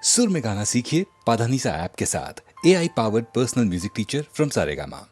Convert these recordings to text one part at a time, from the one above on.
सुर में गाना सीखिए पाधानीसा ऐप के साथ। AI powered personal music teacher from Saregama.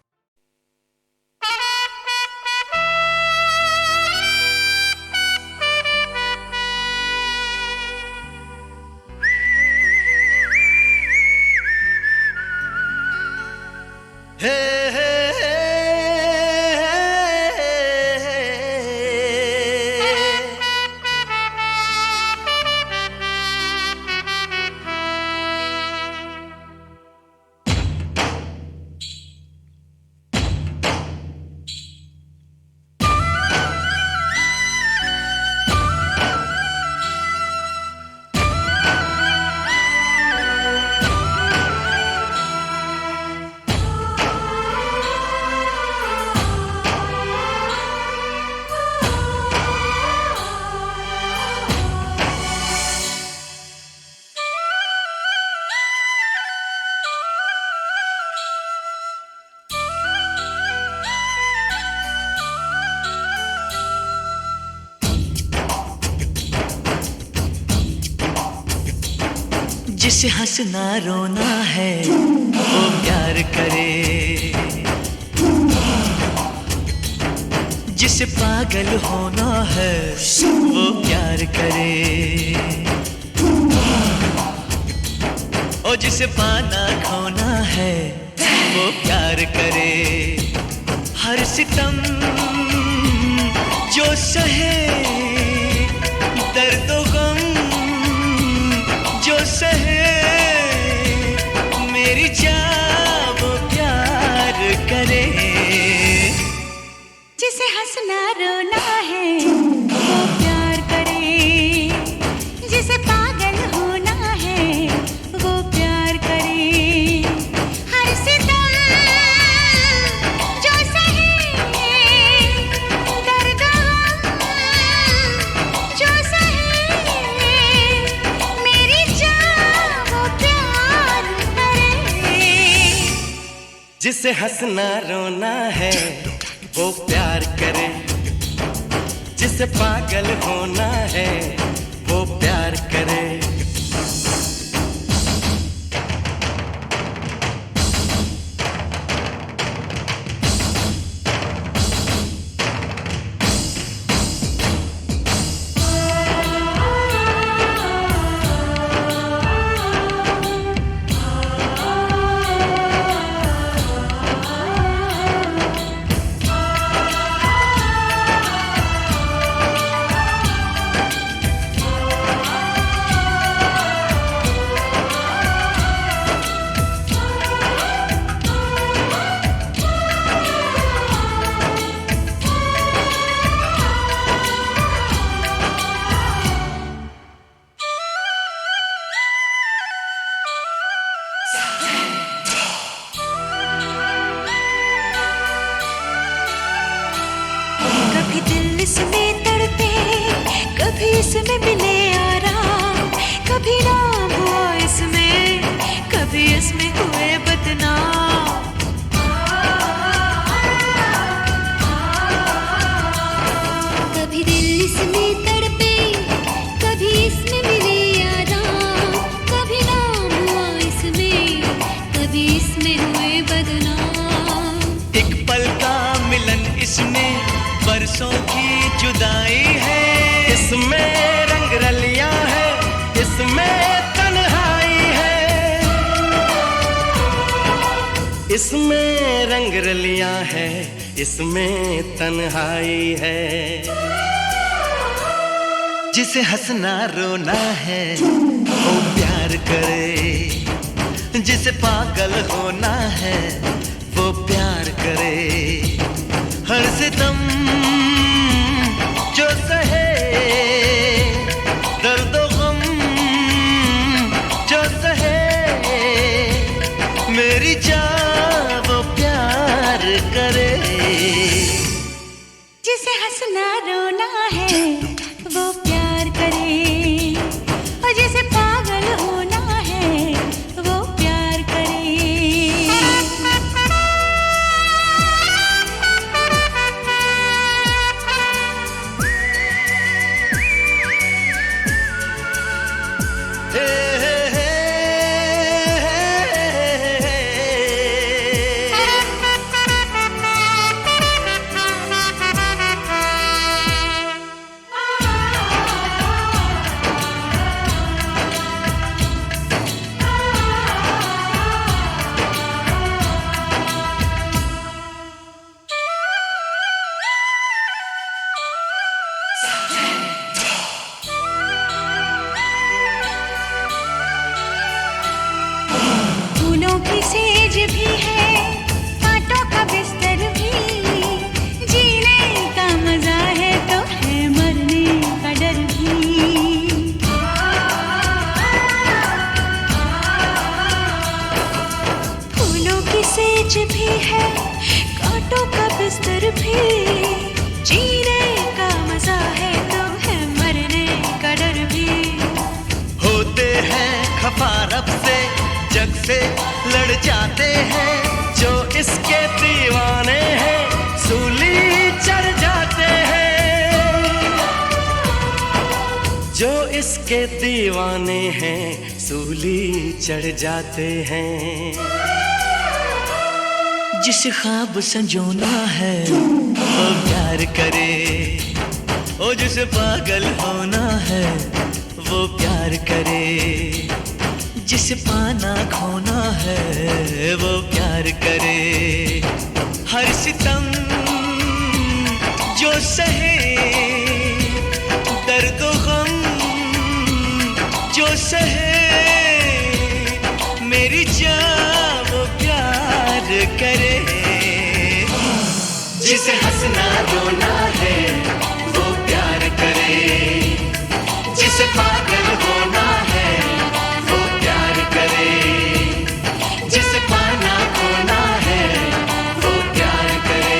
जिसे हंसना रोना है वो प्यार करे, जिसे पागल होना है वो प्यार करे, और जिसे पाना खोना है वो प्यार करे। हर सितम जो सहे, दर्द गम जो सहे, मेरी जान वो प्यार करे। जिसे हंसना रोना है वो प्यार करे, जिसे पागल होना है वो प्यार करे। हर सितम जो सहे, दर्द जो सहे, मेरी जान वो प्यार करे। जिसे हंसना रोना है वो प्यार करे, जिसे पागल होना है वो प्यार करे। कभी दिल इसमें तड़पे, कभी इसमें मिले आराम, कभी नाम हुआ इसमें, कभी इसमें हुए बदनाम। कभी दिल इसमें तड़पे, कभी इसमें मिले आराम, कभी नाम हुआ इसमें, कभी इसमें हुए बदनाम। एक पल का मिलन इसमें बरसों की जुदाई है, इसमें रंग रलियां है, इसमें तन्हाई है, इसमें रंग रलियां है, इसमें तन्हाई है। जिसे हंसना रोना है वो प्यार करे, जिसे पागल होना है वो प्यार करे। हर सितम जो सहे, दर्द गम जो सहे, मेरी जान वो प्यार करे। जिसे हंसना रोना है वो प्यार करे, और जिसे पागल होना है वो प्यार करे। हे हे हे सेज भी है, कांटों का बिस्तर भी, जीने का मजा है तो है मरने का डर भी। फूलों की सेज भी है, कांटों का बिस्तर भी, जीने का मजा है तो है मरने का डर भी। होते हैं खफा रब से, जग से लड़ जाते हैं, जो इसके दीवाने हैं सूली चढ़ जाते हैं। जो इसके दीवाने हैं सूली चढ़ जाते हैं। जिसे ख्वाब संजोना है वो प्यार करे, ओ जिसे पागल होना है वो प्यार करे, जिसे पाना खोना है वो प्यार करे। हर सितम जो सहे, दर्द गम जो सहे, मेरी जान वो प्यार करे। जिसे हंसना रोना है वो प्यार करे, जिसे पागल होना है वो प्यार करे, जिसे पाना खोना है वो प्यार करे।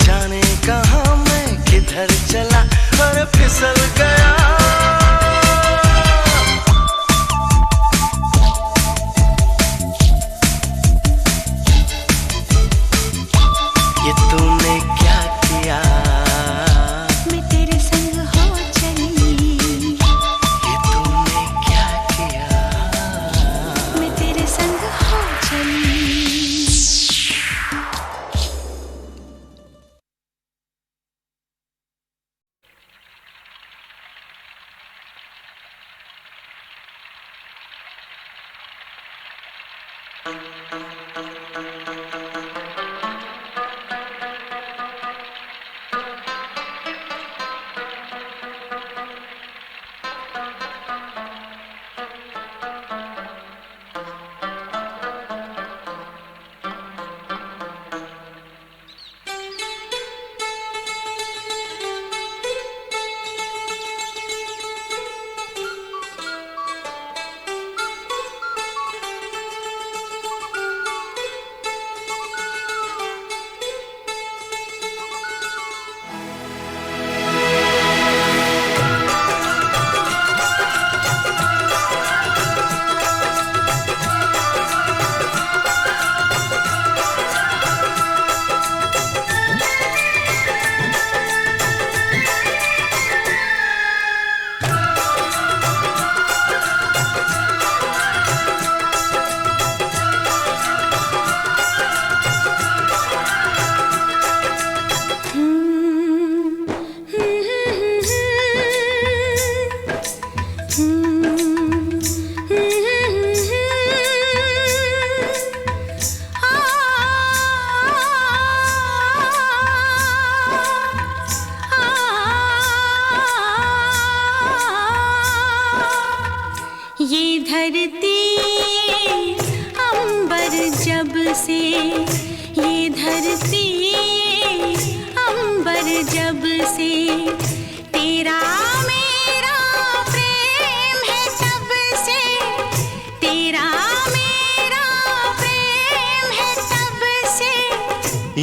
जाने कहाँ मैं किधर चला और फिसल गया। ये तूने क्या किया, मैं तेरे संग हो चली। ये तूने क्या किया, मैं तेरे संग हो चली। ये धरती अंबर जब से, ये धरती अंबर जब से तेरा मेरा प्रेम है तब से, तेरा मेरा प्रेम है तब से।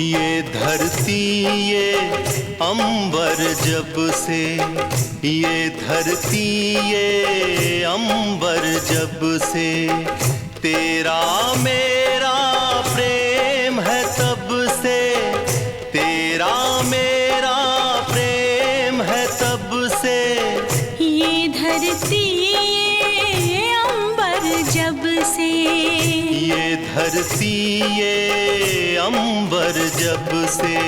ये धरती ये अंबर जब से, ये धरती ये अंबर जब से तेरा मेरा प्रेम है तब से, तेरा मेरा प्रेम है तब से। ये धरती ये अंबर जब से, ये धरती ये अंबर जब से।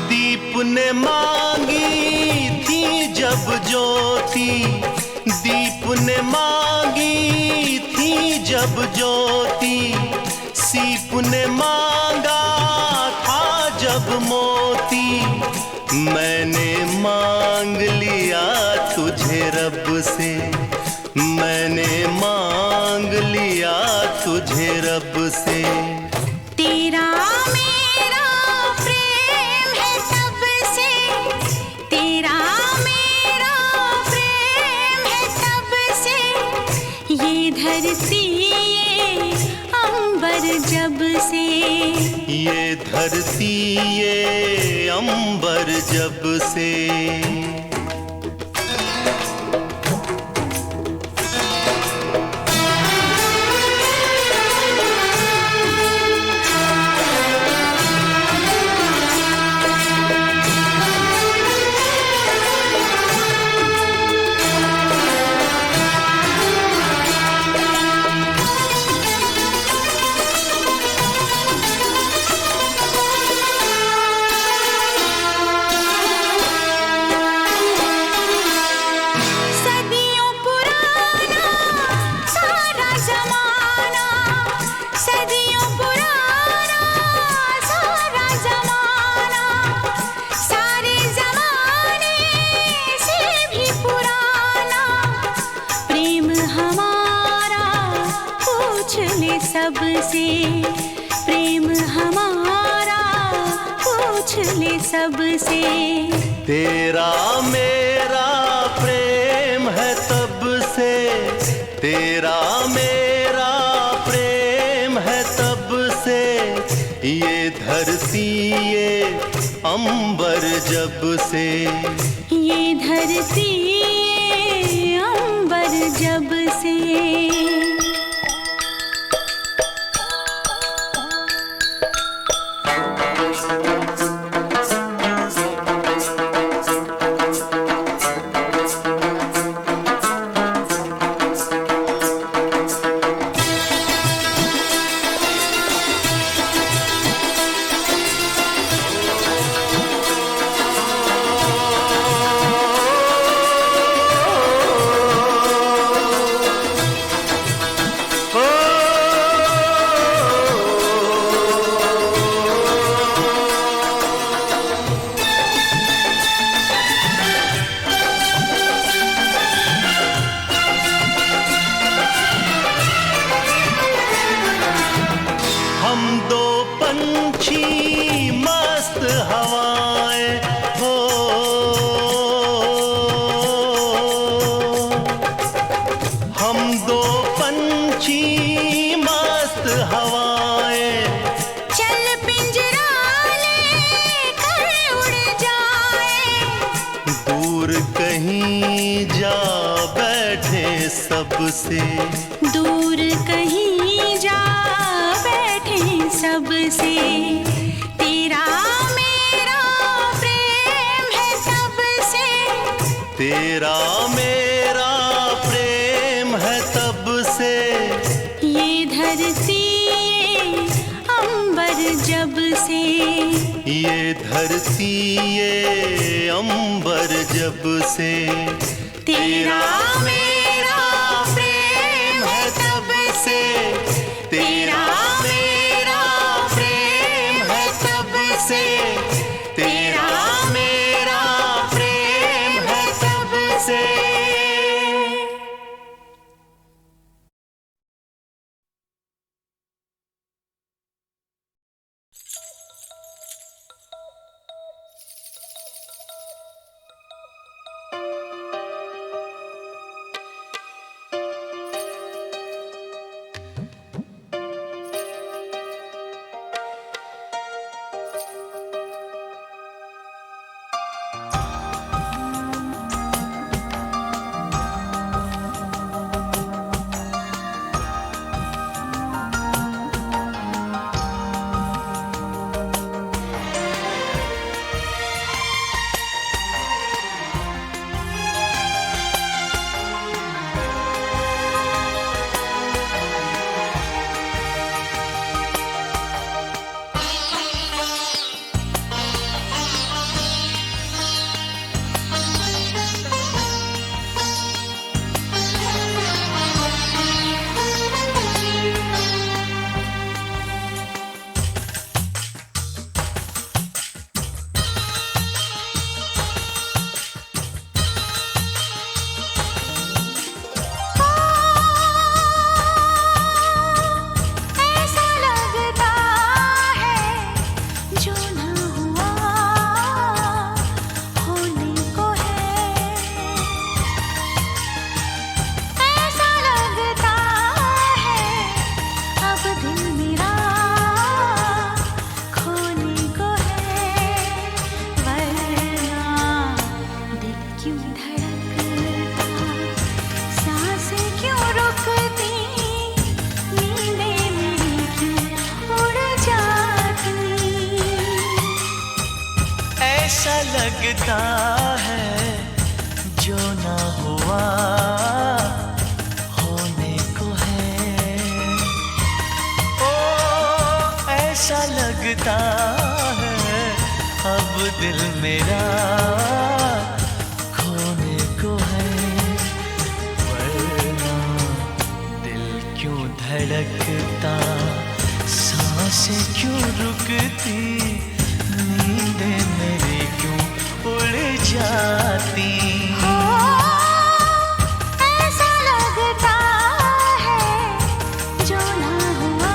दीप ने मांगी थी जब ज्योति, दीप ने मांगी थी जब ज्योति, सीप ने मांगा था जब मोती। मैंने मांग लिया तुझे रब से, मैंने मांग लिया तुझे रब से। तेरा मेरा प्रेम है तब से, तेरा मेरा प्रेम है तब से। ये धरती ये अंबर जब से, ये धरती ये अंबर जब से। प्रेम हमारा पूछ ले सबसे। तेरा मेरा प्रेम है तब से, तेरा मेरा प्रेम है तब से, ये धरती ये अंबर जब से, ये धरती ये अंबर जब से। सबसे दूर कहीं जा बैठे सबसे। तेरा मेरा प्रेम है तब से, तेरा मेरा प्रेम है तब से, ये धरती ये अंबर जब से, ये धरती ये अंबर जब से। तेरा मेरा प्रेम है तब से, तेरा मेरा प्रेम है तब से, तेरा मेरा प्रेम है तब से। लगता है जो ना हुआ होने को है। ओ ऐसा लगता है अब दिल मेरा खोने को है। वरना दिल क्यों धड़कता, सांसें क्यों रुकती, नींदें मेरी क्यों उड़ जाती। ऐसा लगता है जो ना हुआ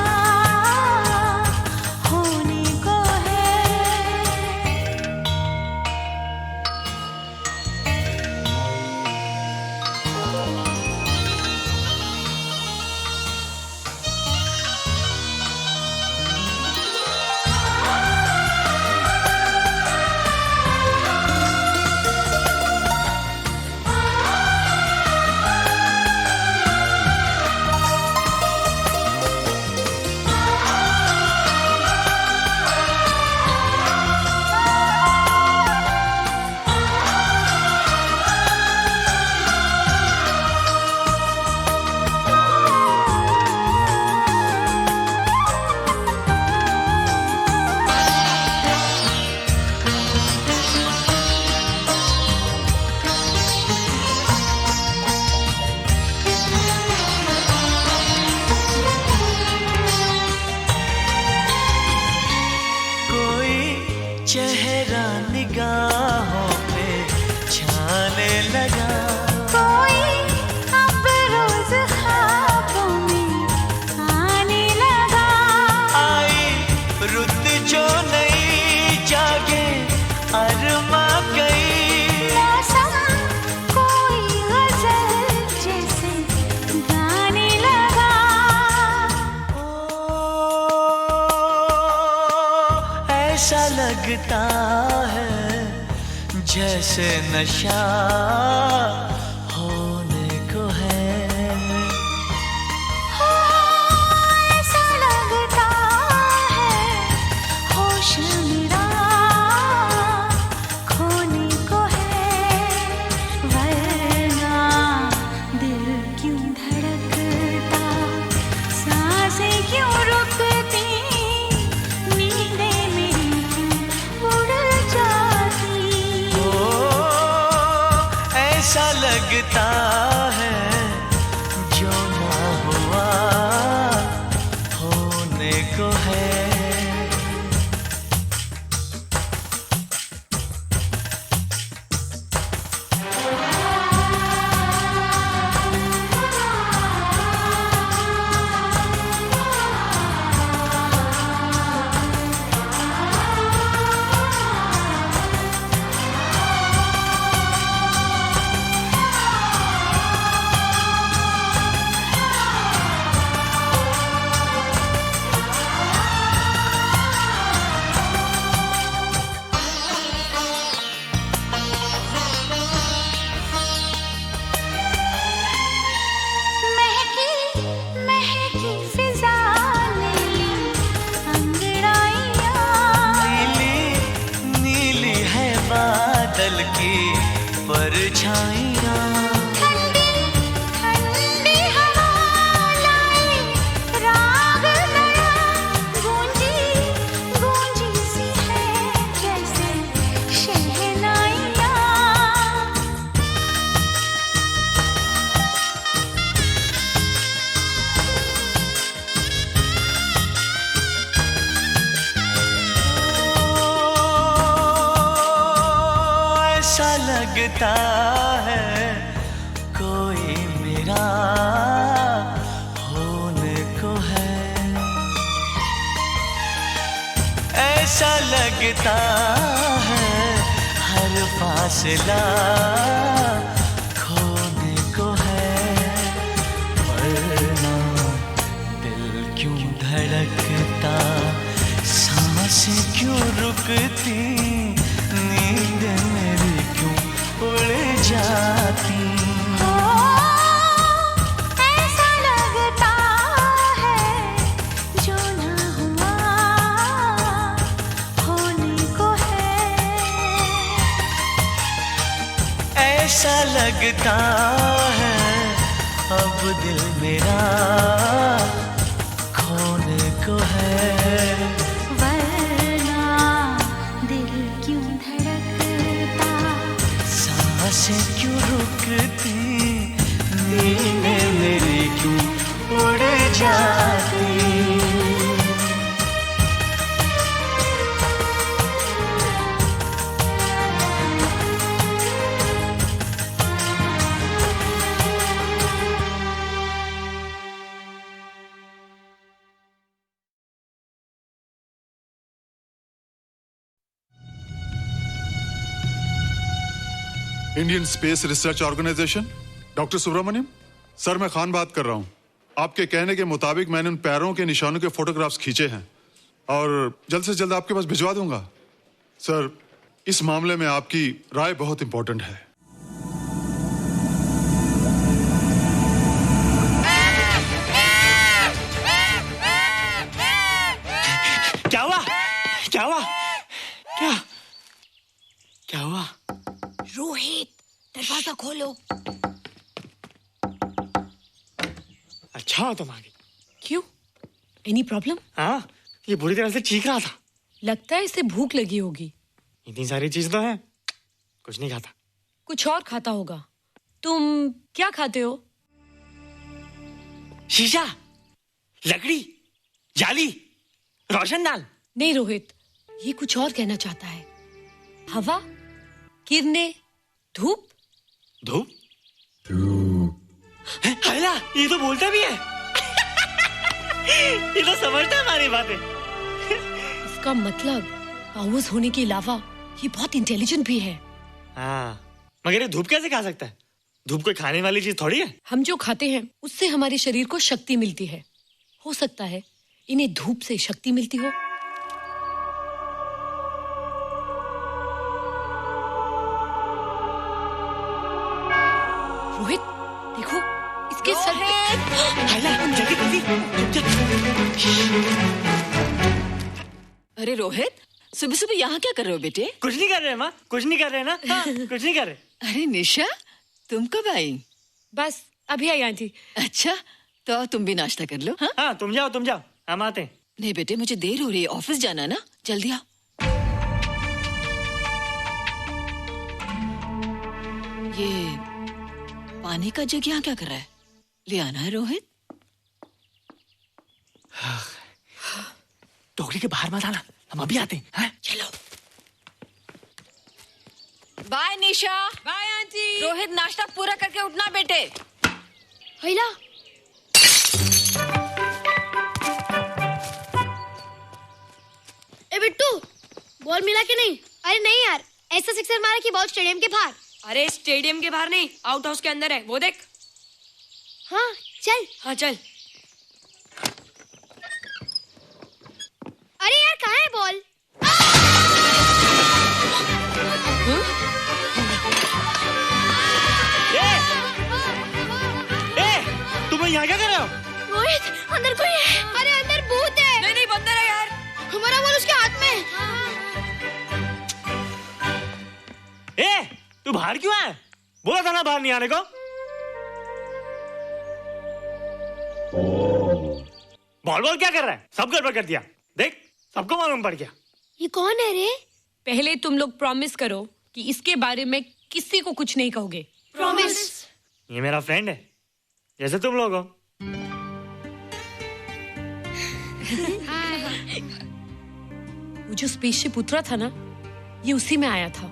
निगाहों पे छाने लगा। कोई अब रोज ख्वाबों में आने लगा। आई रुत जो नई जागे अरमा गई। मौसम कोई गजल जैसे गाने लगा। ऐसा लगता है जैसे नशा होने को है। ऐसा लगता है होश मेरा खोने को है। वरना दिल क्यों धड़कता, सांसें क्यों रुकती, नींदें मेरी क्यों उड़ जाती। ऐसा लगता है जो ना हुआ होने को है। महकी महकी फिजा ने ली अंगड़ाइयाँ। नीली नीली है बादल की परछाइयाँ। ठंडी ठंडी हवा लाई राग नया। गूंजी गूंजी सी है जैसे शहनाइयाँ। ऐसा लगता है कोई मेरा होने को है। ऐसा लगता है हर फासला खोने को है। वरना दिल क्यों धड़कता, सांसें क्यों रुकती, नींद मेरी क्यों उड़ जाती। ऐसा लगता है जो ना हुआ होने को है। ऐसा लगता है अब दिल मेरा खोने को है। वरना दिल क्यों धड़कता, सांसें क्यों रुकती, नींदें मेरी क्यों उड़ जाती। Indian Space Research Organisation, doctor Subramaniam sir, मैं खान बात कर रहा हूँ। आपके कहने के मुताबिक मैंने उन पैरों के निशानों के फोटोग्राफ्स खींचे हैं और जल्द से जल्द आपके पास भिजवा दूंगा। सर, इस मामले में आपकी राय बहुत इंपॉर्टेंट है। क्या हुआ? क्या हुआ? क्या क्या हुआ? रोहित, दरवाजा खोलो। अच्छा हो तुम आ गई। क्यों? Any problem? हाँ, ये बुरी तरह से चीख रहा था। लगता है इसे भूख लगी होगी। इतनी सारी चीज तो है, कुछ नहीं खाता। कुछ और खाता होगा। तुम क्या खाते हो? शीशा, लकड़ी, जाली, रोशनदान। नहीं रोहित, ये कुछ और कहना चाहता है। हवा, किरणें, धूप। धूप? हायला, ये तो बोलता भी है। ये तो समझता है हमारी बातें। इसका मतलब पावर्स होने के अलावा ये बहुत इंटेलिजेंट भी है। हाँ, मगर ये धूप कैसे खा सकता है? धूप कोई खाने वाली चीज थोड़ी है। हम जो खाते हैं उससे हमारे शरीर को शक्ति मिलती है। हो सकता है इन्हें धूप से शक्ति मिलती हो। रोहित, देखो इसके सर पे। हायला, जल्दी जल्दी। अरे रोहित, सुबह सुबह यहाँ क्या कर रहे हो बेटे? कुछ नहीं कर रहे माँ, कुछ नहीं कर रहे ना। हाँ, कुछ नहीं कर रहे। अरे निशा, तुम कब आई? बस अभी आई आंटी। अच्छा, तो तुम भी नाश्ता कर लो। हाँ, हाँ, तुम जाओ, हम आते हैं। नहीं बेटे, मुझे देर हो रही है, ऑफिस जाना ना, जल्दी आओ। ये पानी का जग यहाँ क्या कर रहा है? ले आना है रोहित। टोकरी के बाहर मत आना, हम अभी आते हैं। हाँ? चलो। Bye Nisha. Bye aunty. Rohit, नाश्ता पूरा करके उठना बेटे। हैला, ए बिट्टू, बॉल मिला कि नहीं? अरे नहीं यार, ऐसा सिक्सर मारा कि बॉल स्टेडियम के बाहर। अरे स्टेडियम के बाहर नहीं, आउट हाउस के अंदर है, वो देख। हाँ चल। हाँ चल। अरे यार, कहाँ है बॉल? तुम यहाँ क्या कर रहे हो? रोहित, अंदर कोई है। अरे अंदर भूत है। नहीं नहीं, बंदर है यार। हमारा बॉल उसके हाथ में। तू बाहर क्यों आया? बोला था ना बाहर नहीं आने को। बॉल क्या कर रहा है? सब गड़बड़ कर दिया। देख, सबको मालूम पड़ गया। ये कौन है रे? पहले तुम लोग प्रॉमिस करो कि इसके बारे में किसी को कुछ नहीं कहोगे। प्रॉमिस। ये मेरा फ्रेंड है, जैसे तुम लोग हो। वो जो स्पेसशिप उतरा था ना, ये उसी में आया था।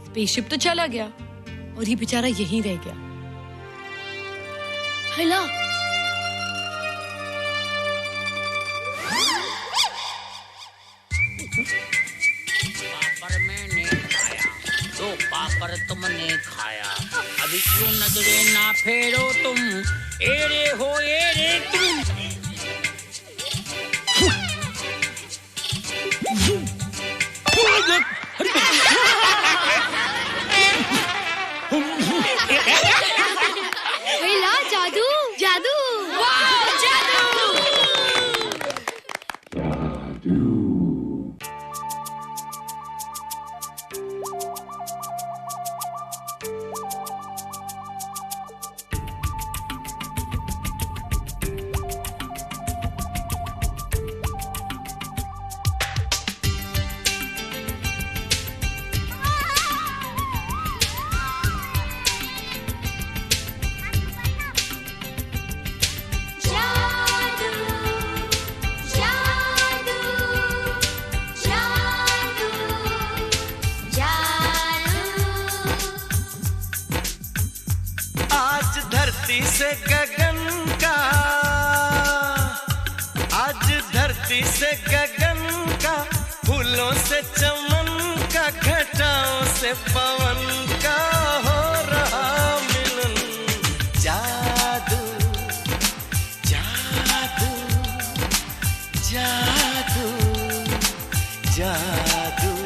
स्पेसशिप तो चला गया और ये बेचारा यहीं रह गया। हैला, पापड़ मैंने खाया, दो पापड़ तुमने खाया, अभी क्यों नजरे ना फेरो तुम, एरे हो एरे तुम। हैला, जादू जादू। वाह, जादू। धरती से गगन का, आज धरती से गगन का, फूलों से चमन का, घटाओं से पवन का हो रहा मिलन। जादू जादू जादू जादू।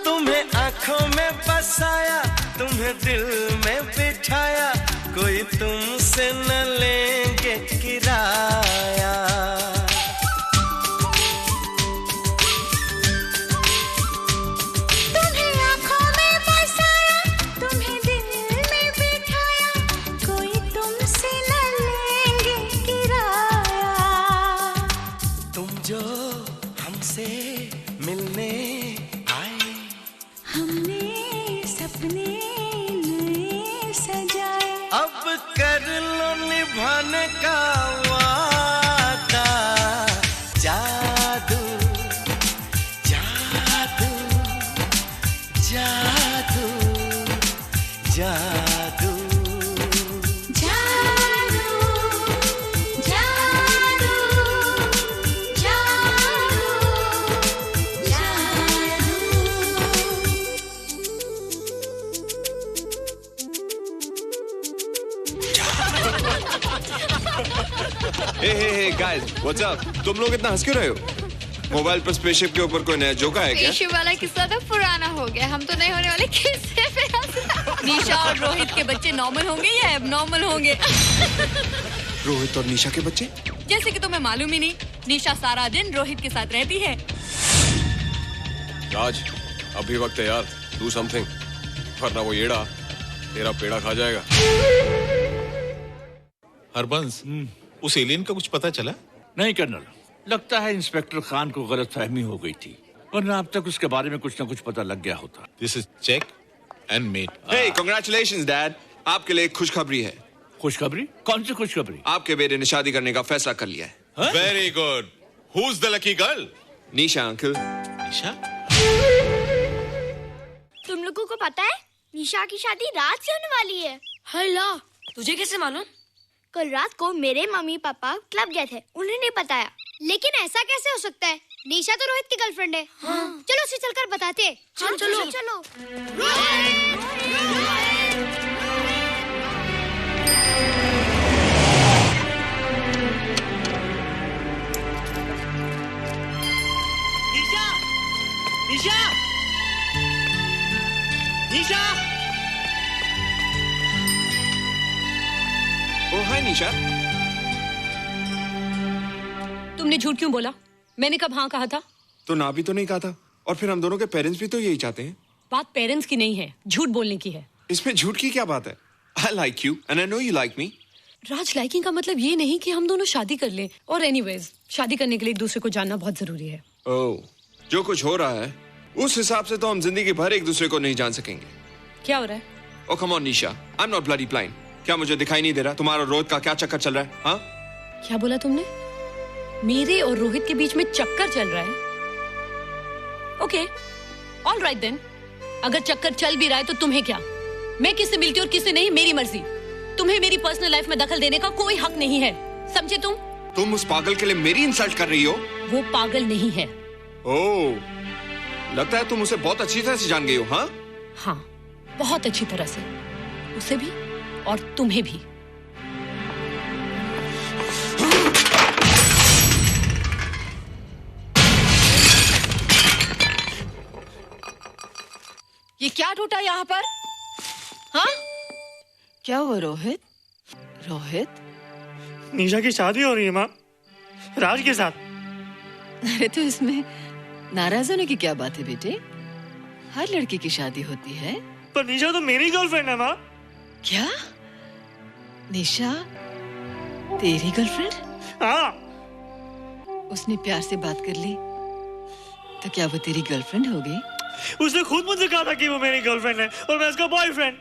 तुम्हें आंखों में बसाया, तुम्हें दिल में बिठाया, कोई तुमसे न लेंगे किराया। तुम्हें आँखों में बसाया, तुम्हें दिल में बिठाया, कोई तुमसे न लेंगे किराया। तुम जो हमसे मिलने आए, हमने सपने नए सजाए, अब कर लो निभाने का वादा। जादू जादू जादू जादू जादू जादू हे गाइस, व्हाट्स अप? तुम लोग इतना हंस क्यों रहे हो? मोबाइल पर स्पेसशिप के ऊपर कोई नया जोक आया क्या? स्पेसशिप वाला किस्सा तो पुराना हो गया, हम तो नहीं होने वाले किस्से पे हंस। निशा और रोहित के बच्चे नॉर्मल होंगे या एबनॉर्मल होंगे? रोहित और निशा के बच्चे? जैसे कि तुम्हें मालूम ही नहीं, निशा सारा दिन रोहित के साथ रहती है। राज, अभी वक्त है यार, डू समथिंग, वरना वो येड़ा तेरा पेड़ा खा जाएगा। हरबंस, उस एलियन का कुछ पता चला? नहीं कर्नल, लगता है इंस्पेक्टर खान को गलतफहमी हो गई थी, वरना अब तक उसके बारे में कुछ न कुछ पता लग गया होता। This is check and mate. Hey, congratulations dad, आपके लिए एक खुशखबरी है। खुशखबरी? कौन सी खुशखबरी? आपके बेटे ने शादी करने का फैसला कर लिया है। Very good. Who is the lucky girl? Nisha uncle. Nisha? तुम लोगों को पता है निशा की शादी रात से होने वाली है। हल्ला, तुझे कैसे मालूम? कल रात को मेरे मम्मी पापा क्लब गए थे, उन्होंने बताया। लेकिन ऐसा कैसे हो सकता है? निशा तो रोहित की गर्लफ्रेंड है। हाँ। चलो उसे चलकर बताते हैं। चलो चलो चलो। निशा! निशा! निशा! ओ हाय निशा। तुमने झूठ क्यों बोला? मैंने कब हाँ कहा था? तो ना भी तो नहीं कहा था, और फिर हम दोनों के पेरेंट्स भी तो यही चाहते हैं। बात पेरेंट्स की नहीं है, झूठ बोलने की है। इसमें झूठ की क्या बात है? I like you and I know you like me. Raj, liking का मतलब ये नहीं कि हम दोनों शादी कर लें। और एनीवेज, शादी करने के लिए एक दूसरे को जानना बहुत जरूरी है। ओह, जो कुछ हो रहा है उस हिसाब से तो हम जिंदगी भर एक दूसरे को नहीं जान सकेंगे। क्या हो रहा है? Oh come on Nisha, I'm not bloody blind. क्या मुझे दिखाई नहीं दे रहा तुम्हारा रोहित का क्या चक्कर चल रहा है? हाँ? क्या बोला तुमने? मेरे और रोहित के बीच में चक्कर चल रहा है? Okay, all right then. अगर चक्कर चल भी रहा है तो तुम्हें क्या? मैं किससे मिलती हूँ और किससे नहीं, मेरी मर्जी। तुम्हें मेरी पर्सनल लाइफ में दखल देने का कोई हक नहीं है, समझे तुम? तुम उस पागल के लिए मेरी इंसल्ट कर रही हो? वो पागल नहीं है। ओह, लगता है तुम उसे बहुत अच्छी तरह से जान गई हो। हाँ? हाँ, बहुत अच्छी तरह से, उसे भी और तुम्हें भी। ये क्या टूटा यहाँ पर? हाँ? क्या हुआ रोहित? रोहित? निशा की शादी हो रही है माँ, राज के साथ। अरे तो इसमें नाराज होने की क्या बात है बेटे? हर लड़की की शादी होती है। पर निशा तो मेरी गर्लफ्रेंड है माँ। क्या? निशा तेरी गर्लफ्रेंड? हाँ। उसने प्यार से बात कर ली तो क्या वो तेरी गर्लफ्रेंड हो गई? उसने खुद मुझसे कहा था कि वो मेरी गर्लफ्रेंड है और मैं उसका बॉयफ्रेंड।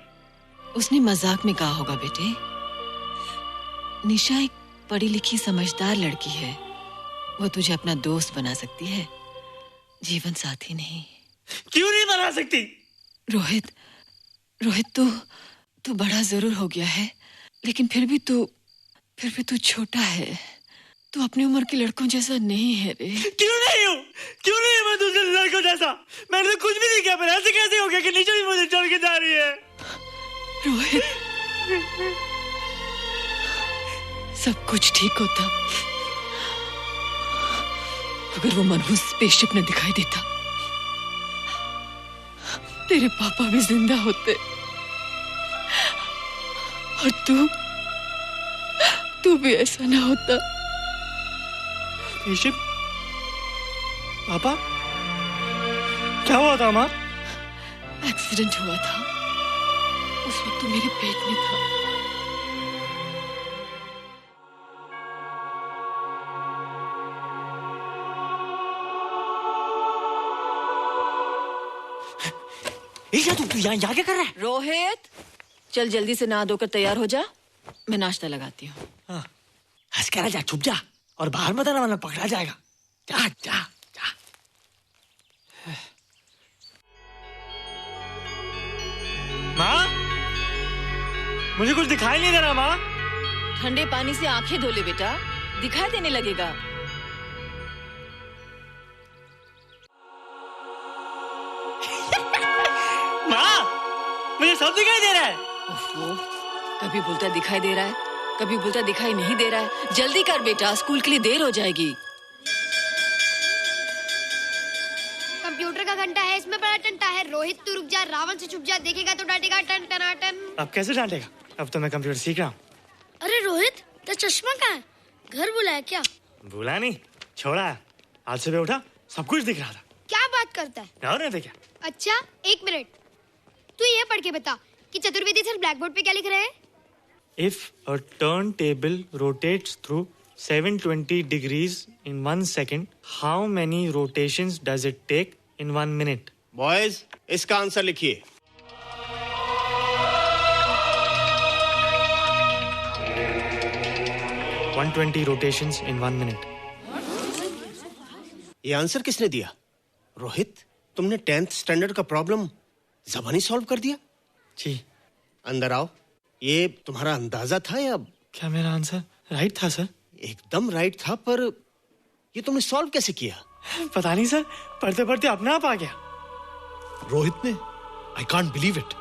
उसने मजाक में कहा होगा बेटे। निशा एक पढ़ी लिखी समझदार लड़की है, वो तुझे अपना दोस्त बना सकती है, जीवन साथी नहीं। क्यों नहीं बना सकती? रोहित, रोहित तू बड़ा जरूर हो गया है, लेकिन फिर भी तू छोटा है। तू अपनी उम्र के लड़कों जैसा नहीं है रे। क्यों नहीं हूँ? क्यों नहीं मैं दूसरे लड़कों जैसा? मैंने तो कुछ भी नहीं किया, पर ऐसे कैसे हो गया कि निशा भी मुझे छोड़ के जा रही है? रोहित, सब कुछ ठीक होता अगर वो मनहूस स्पेसशिप न दिखाई देता। तेरे पापा भी जिंदा होते और तू भी ऐसा ना होता। ऋषभ, पापा क्या हुआ था माँ? एक्सीडेंट हुआ था, उस वक्त तू मेरे पेट में था। तू यहाँ क्या कर रहा है? रोहित, चल जल्दी से नहा धोकर तैयार हो जा, मैं नाश्ता लगाती हूँ। हंस कर जा, छुप जा और बाहर मत आना वरना पकड़ा जाएगा। जा जा जा। माँ, मुझे कुछ दिखाई नहीं दे रहा माँ। ठंडे पानी से आंखें धो ले बेटा, दिखाई देने लगेगा। माँ, मुझे सब दिखाई दे रहा है। कभी बोलता दिखाई दे रहा है, कभी बोलता दिखाई नहीं दे रहा है। जल्दी कर बेटा, स्कूल के लिए देर हो जाएगी। कंप्यूटर का घंटा है, इसमें बड़ा टंटा है। रोहित तू रुक जा, रावण से छुप जा, देखेगा तो डांटेगा टन टना टन। अब कैसे डांटेगा? अब तो मैं कंप्यूटर सीख रहा हूँ। अरे रोहित, तेरा चश्मा कहाँ है? घर बुलाया क्या? भूला नहीं, छोड़ा। आज सुबह उठा, सब कुछ दिख रहा था। क्या बात करता है? और नहीं तो क्या? अच्छा, एक मिनट, तू ये पढ़ के बता कि चतुर्वेदी सर ब्लैक बोर्ड पे क्या लिख रहे हैं? If a turntable rotates through 720 degrees in 1 second, how many rotations does it take in 1 minute? Boys, इसका आंसर लिखिए। – 120 rotations in 1 minute. ये आंसर किसने दिया? रोहित, तुमने 10th स्टैंडर्ड का प्रॉब्लम ज़बानी सॉल्व कर दिया? जी। अंदर आओ। ये तुम्हारा अंदाजा था या? क्या मेरा आंसर राइट था सर? एकदम राइट था, पर ये तुमने सॉल्व कैसे किया? पता नहीं सर, पढ़ते पढ़ते अपने आप आ गया। रोहित ने, आई कांट बिलीव इट।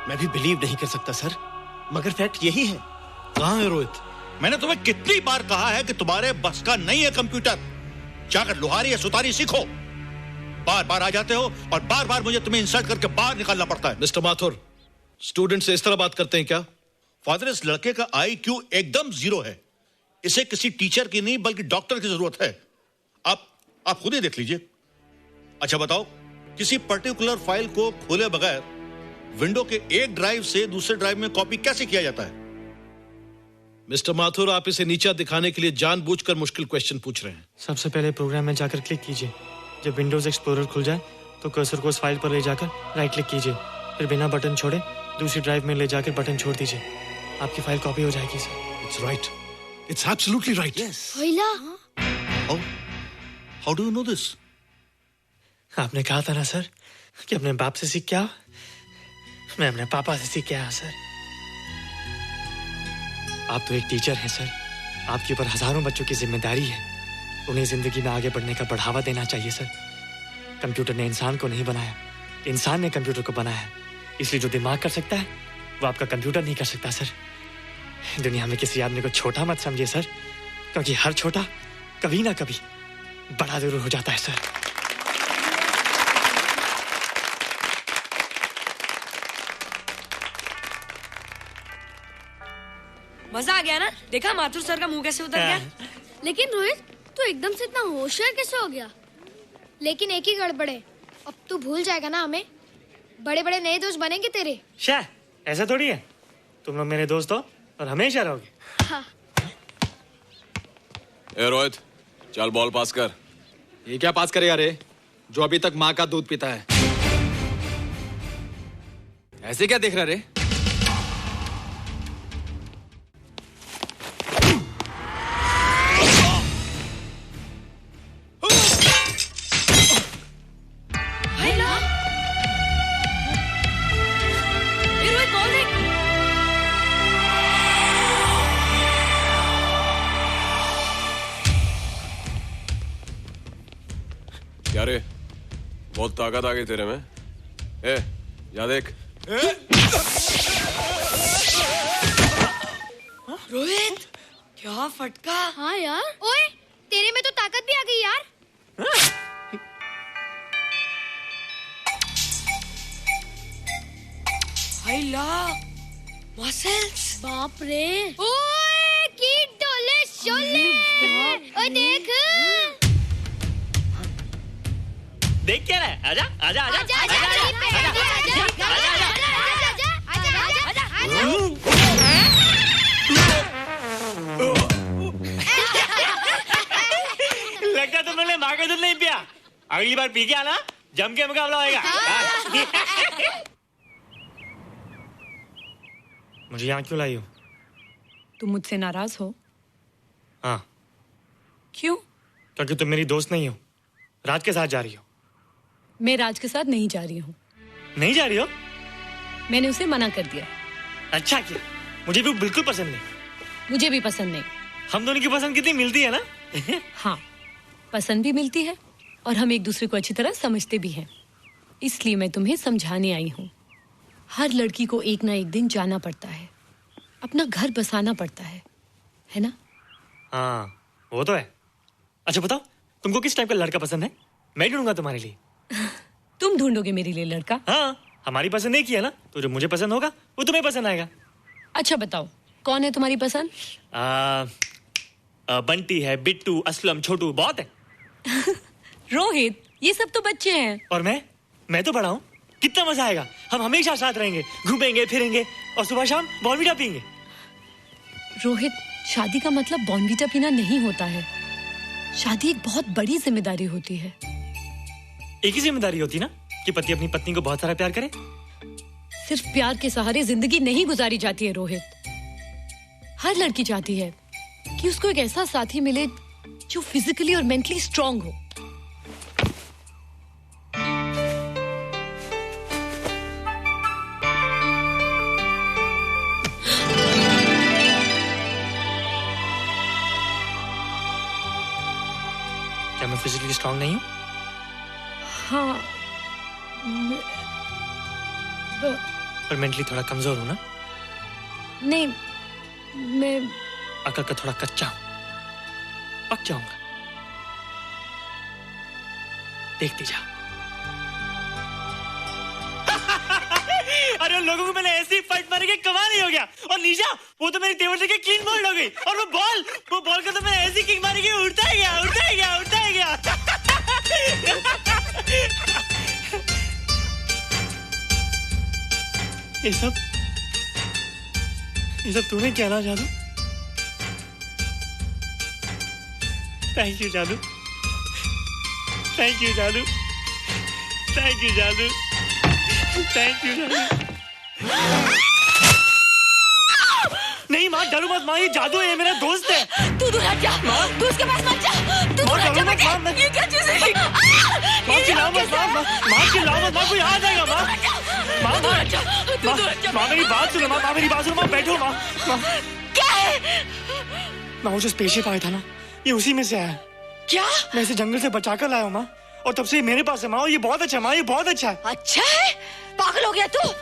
मैं भी बिलीव नहीं कर सकता सर, मगर फैक्ट यही है। कहाँ है रोहित? मैंने तुम्हें कितनी बार कहा है कि तुम्हारे बस का नहीं है कंप्यूटर। जाकर लोहारी या सुतारी सीखो। बार बार आ जाते हो और बार बार मुझे तुम्हें इंसल्ट करके बाहर निकालना पड़ता है। मिस्टर माथुर, स्टूडेंट से इस तरह बात करते हैं क्या? फादर, इस लड़के का IQ एकदम 0 है। इसे किसी टीचर की नहीं बल्कि डॉक्टर की जरूरत है। आप खुद ही देख लीजिए। अच्छा बताओ, किसी पर्टिकुलर फाइल को खोले बगैर विंडो के एक ड्राइव से दूसरे ड्राइव में कॉपी कैसे किया जाता है? मिस्टर माथुर, आप इसे नीचा दिखाने के लिए जानबूझकर मुश्किल क्वेश्चन पूछ रहे हैं। सबसे पहले प्रोग्राम में जाकर क्लिक कीजिए। जब विंडोज एक्सप्लोरर खुल जाए तो कर्सर को उस फाइल पर ले जाकर राइट क्लिक कीजिए, फिर बिना बटन छोड़े दूसरी ड्राइव में ले जाकर बटन छोड़ दीजिए। आपकी फाइल कॉपी हो जाएगी sir. It's right, it's absolutely right. How do you know this? आपने कहा था ना सर कि अपने बाप से सीख के आओ। मैं अपने पापा से सीख के आया सर। आप तो एक टीचर हैं सर, आपके ऊपर हजारों बच्चों की जिम्मेदारी है। उन्हें जिंदगी में आगे बढ़ने का बढ़ावा देना चाहिए सर। कंप्यूटर ने इंसान को नहीं बनाया, इंसान ने कंप्यूटर को बनाया है। इसलिए जो दिमाग कर सकता है वो आपका कंप्यूटर नहीं कर सकता सर। दुनिया में किसी आदमी को छोटा मत समझिए सर, क्योंकि हर छोटा कभी ना कभी बड़ा जरूर हो जाता है सर। मजा आ गया ना? देखा माथुर सर का मुंह कैसे उतर गया? लेकिन रोहित, तू एकदम से इतना होशियार कैसे हो गया? लेकिन एक ही गड़बड़ है, अब तू भूल जाएगा ना हमें। बड़े बड़े नए दोस्त बनेंगे तेरे। शाह, ऐसा थोड़ी है। तुम लोग मेरे दोस्त हो और हमेशा रहोगे। हाँ। ए रोहित, चल बॉल पास कर। ये क्या पास करेगा रे, जो अभी तक माँ का दूध पीता है? ऐसे क्या देख रहा रे? क्या रे, बहुत ताकत आ गई तेरे में। ए, जा देख। रोहित, क्या फटका। हाँ यार, ओए तेरे में तो ताकत भी आ गई यार। हाय ला, मसल्स। बाप रे। ओए कीट डोले शोले। ओए देख। देख क्या रहा है? आजा आजा आजा आजा आजा लगता तुमने माँ का दूध नहीं पिया। अगली बार पी के आना, जम के मुकाबला होएगा। मुझे यहाँ क्यों लाई हो? तुम मुझसे नाराज हो? हाँ। क्यों? क्योंकि तुम मेरी दोस्त नहीं हो, राज के साथ जा रही हो। मैं राज के साथ नहीं जा रही हूँ। नहीं जा रही हो? मैंने उसे मना कर दिया। अच्छा किया, मुझे भी बिल्कुल पसंद नहीं। मुझे भी पसंद नहीं। हम दोनों की पसंद कितनी मिलती है ना? हाँ, पसंद भी मिलती है और हम एक दूसरे को अच्छी तरह समझते भी हैं। इसलिए मैं तुम्हें समझाने आई हूँ। हर लड़की को एक ना एक दिन जाना पड़ता है, अपना घर बसाना पड़ता है ना? हाँ, वो तो है। अच्छा बताओ, तुमको किस टाइप का लड़का पसंद है? मैं ढूंढूंगा तुम्हारे लिए। तुम ढूंढोगे मेरे लिए लड़का? हाँ, हमारी पसंद एक ही है ना, तो जो मुझे पसंद होगा वो तुम्हें पसंद आएगा। अच्छा बताओ, कौन है तुम्हारी पसंद? बंटी है, बिट्टू, असलम, छोटू, बहुत है। रोहित, ये सब तो बच्चे हैं। और मैं तो बड़ा हूँ। कितना मजा आएगा, हम हमेशा साथ रहेंगे, घूमेंगे फिरेंगे और सुबह शाम बॉर्नवीटा पीएंगे। रोहित, शादी का मतलब बॉर्नवीटा पीना नहीं होता है। शादी एक बहुत बड़ी जिम्मेदारी होती है। एक ही जिम्मेदारी होती ना कि पति अपनी पत्नी को बहुत सारा प्यार करे। सिर्फ प्यार के सहारे जिंदगी नहीं गुजारी जाती है रोहित। हर लड़की चाहती है कि उसको एक ऐसा साथी मिले जो फिजिकली और मेंटली स्ट्रांग हो। क्या मैं फिजिकली स्ट्रांग नहीं हूँ? हाँ, पर मेंटली थोड़ा कमजोर हूँ ना? नहीं, मैं अकल का थोड़ा कच्चा हूँ, पक जाऊंगा। देखती जाओ। अरे लोगों को मैंने ऐसी फाइट मारी कि कमाल ही हो गया। और निशा, वो तो मेरी टेबल से क्लीन बोल्ड हो गई। और वो बॉल को तो मैंने ऐसी किक मारी कि उड़ता ही गया, उड़ता ही गया, उड़ता ही गया। ये सब तूने क्या ना जादू? थैंक यू जादू, थैंक यू जादू, थैंक यू जादू, थैंक यू जादू। नहीं माँ, डरो मत माँ, ये जादू है, ये मेरा दोस्त है। तू दूर हट जा, तू उसके पास मत जा, तू दूर हट जा बेटे। ये क्या चीज़ है? माँ चिल्लाओ मत, माँ चिल्लाओ मत, माँ कोई आ जाएगा। माँ मेरी बात सुनो, माँ मेरी बात सुनो, माँ बैठो। माँ क्या है? माँ वो जो स्पेसशिप आया था ना, ये उसी में से आया। क्या? मैं इसे जंगल से बचा कर लाया हूँ माँ, और तब से ये मेरे पास है माँ। ये बहुत अच्छा है माँ, ये बहुत अच्छा है। अच्छा है? पागल हो गया तू?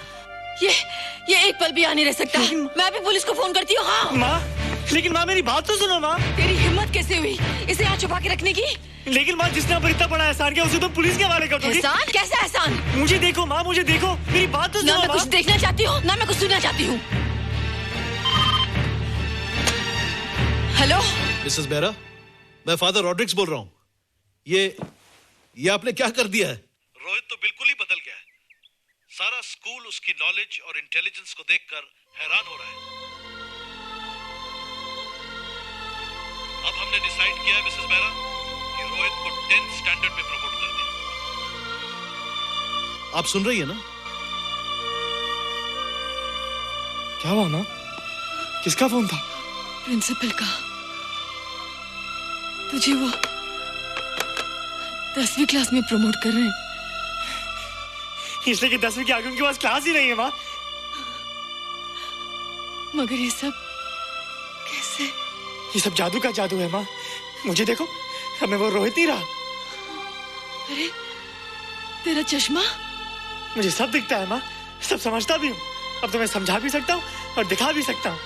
ये एक पल भी यहाँ नहीं रह सकता। मैं अभी पुलिस को फोन करती हूँ। हाँ माँ, लेकिन माँ मेरी बात तो सुनो माँ। तेरी हिम्मत कैसे हुई इसे यहाँ छुपा के रखने की? लेकिन माँ, जिसने पर इतना बड़ा एहसान किया उसे तो पुलिस के हवाले कर दोगी। एहसान? कैसा एहसान? मुझे देखो माँ, मुझे देखो, मेरी बात तो सुनो। ना मैं कुछ देखना चाहती हूँ, ना मैं कुछ सुनना चाहती हूँ। हेलो मिसेस बेरा, मैं फादर रॉड्रिक्स बोल रहा हूँ। ये आपने क्या कर दिया है? रोहित तो बिल्कुल ही बदल गया है। सारा स्कूल उसकी नॉलेज और इंटेलिजेंस को देखकर हैरान हो रहा है। अब हमने डिसाइड किया है मिसेस बेरा कि रोहित को 10th स्टैंडर्ड में प्रमोट कर दें। आप सुन रही है ना? क्या हुआ माँ? किसका फोन था? प्रिंसिपल का। तुझे वो 10वीं क्लास में प्रमोट कर रहे हैं। इसलिए कि 10वीं के आगे उनके पास क्लास ही नहीं है माँ। मगर ये सब कैसे? ये सब जादू का जादू है माँ। मुझे देखो, अब मैं वो रोहित नहीं रहा। अरे तेरा चश्मा? मुझे सब दिखता है माँ, सब समझता भी हूँ। अब तो मैं समझा भी सकता हूँ और दिखा भी सकता हूँ।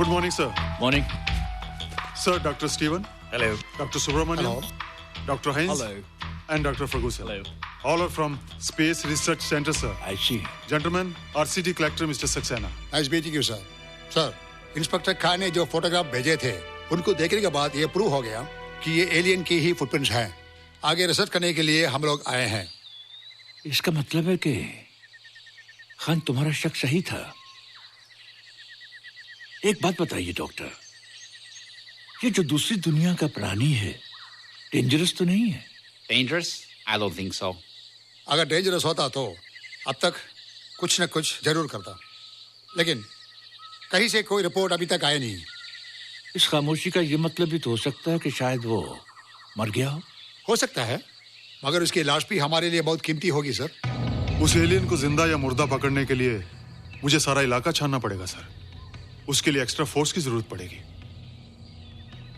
Good morning, sir. Morning. Sir, Dr. Steven. Hello. Dr. Subramaniam. Dr. Heinz. Hello. And Dr. Ferguson. Hello. All are from Space Research Center, sir. I see. Gentlemen, RCT collector, Mr. Saxena. Nice meeting you, sir. Sir, inspector Khan ने जो photograph भेजे थे, उनको देखने के बाद ये prove हो गया कि ये एलियन की ही फुटप्रिंट्स हैं। आगे रिसर्च करने के लिए हम लोग आए हैं। इसका मतलब है कि खान तुम्हारा शक सही था। एक बात बताइए डॉक्टर, ये जो दूसरी दुनिया का प्राणी है, डेंजरस तो नहीं है? Dangerous? I don't think so. अगर डेंजरस होता तो अब तक कुछ न कुछ जरूर करता, लेकिन कहीं से कोई रिपोर्ट अभी तक आई नहीं। इस खामोशी का ये मतलब भी तो हो सकता है कि शायद वो मर गया हो सकता है, मगर उसकी लाश भी हमारे लिए बहुत कीमती होगी सर। उस एलियन को जिंदा या मुर्दा पकड़ने के लिए मुझे सारा इलाका छानना पड़ेगा सर। उसके लिए एक्स्ट्रा फोर्स की जरूरत पड़ेगी।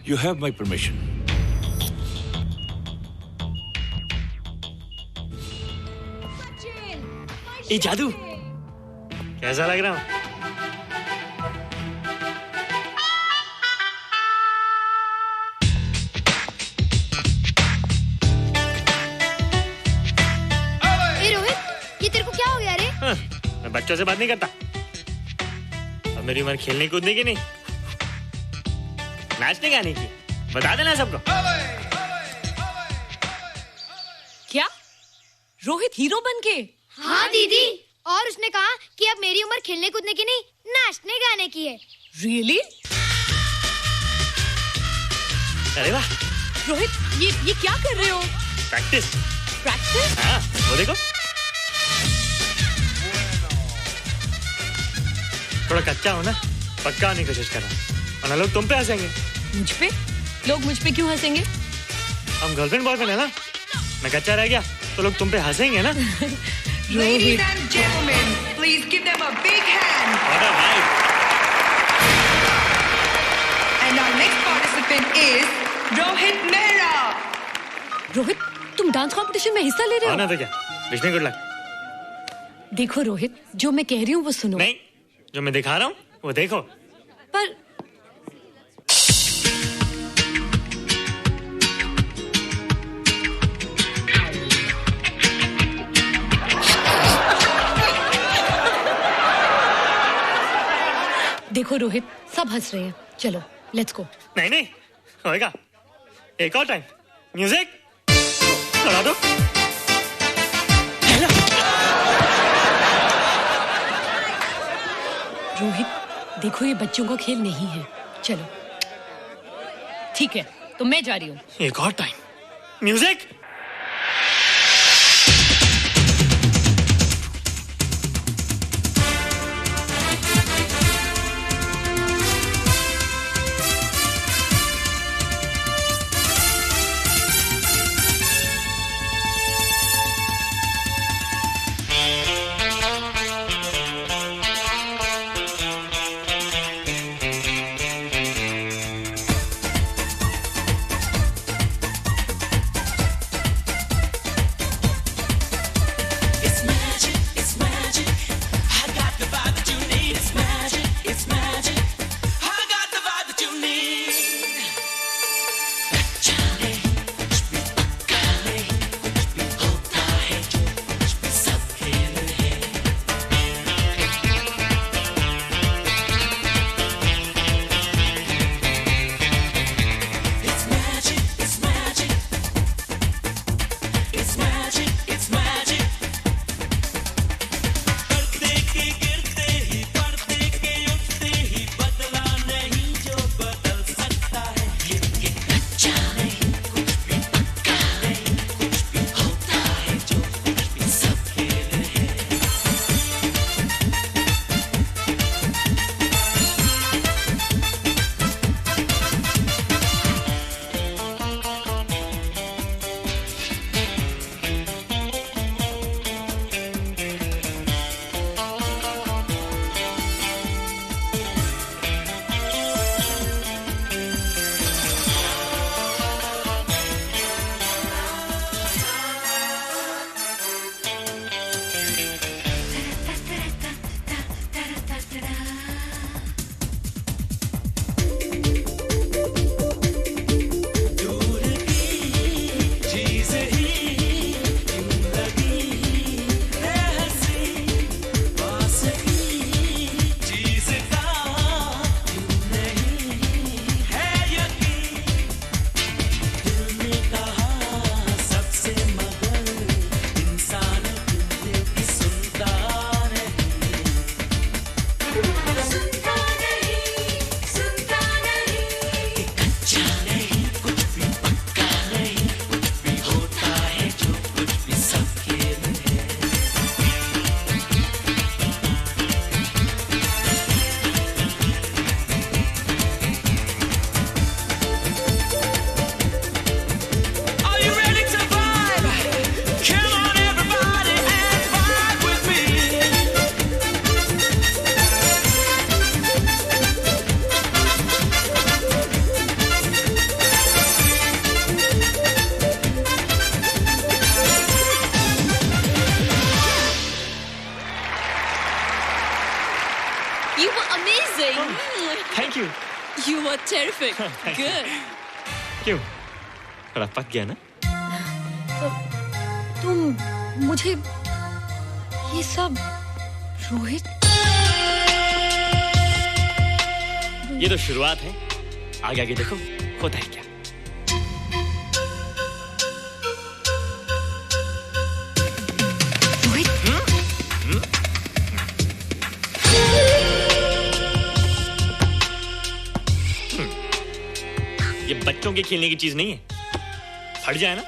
You have my permission. ये जादू कैसा लग रहा हूं? मैं बच्चों से बात नहीं करता। अब मेरी उम्र खेलने कूदने की नहीं, नाचने गाने की। बता देना सबको। क्या रोहित हीरो बन के? हाँ दीदी, और उसने कहा कि अब मेरी उम्र खेलने कूदने की नहीं, नाचने गाने की है। Really? अरे वाह रोहित, ये क्या कर रहे हो? प्रैक्टिस। प्रैक्टिस? हाँ, वो देखो। थोड़ा कच्चा हो ना, पक्का होने की कोशिश कर रहा हूं, वरना लोग तुम पे हंसेंगे। मुझ पे? लोग मुझ पे क्यों हंसेंगे? हम गर्लफ्रेंड बॉयफ्रेंड है ना, मैं कच्चा रह गया तो लोग तुम पे हंसेंगे ना। Ladies and gentlemen, please give them a big hand. What a vibe. And our next participant is Rohit Mehra. Rohit, तुम डांस कंपटीशन में हिस्सा ले रहे हो? ना तो क्या, विश मी गुड लक। देखो रोहित, जो मैं कह रही हूँ वो सुनो। नहीं, जो मैं दिखा रहा हूँ वो देखो। पर देखो रोहित, सब हंस रहे हैं। चलो लेट्स गो। नहीं नहीं होएगा, एक और टाइम। म्यूजिक चला दो। रोहित देखो, ये बच्चों का खेल नहीं है। चलो ठीक है, तो मैं जा रही हूँ। एक और time. Music. Thank you. You were terrific. Good. क्यों? थोड़ा पक गया ना? तुम मुझे ये सब रोहित, ये तो शुरुआत है, आगे आगे देखो होता है क्या। ये बच्चों के खेलने की चीज नहीं है, फट जाए ना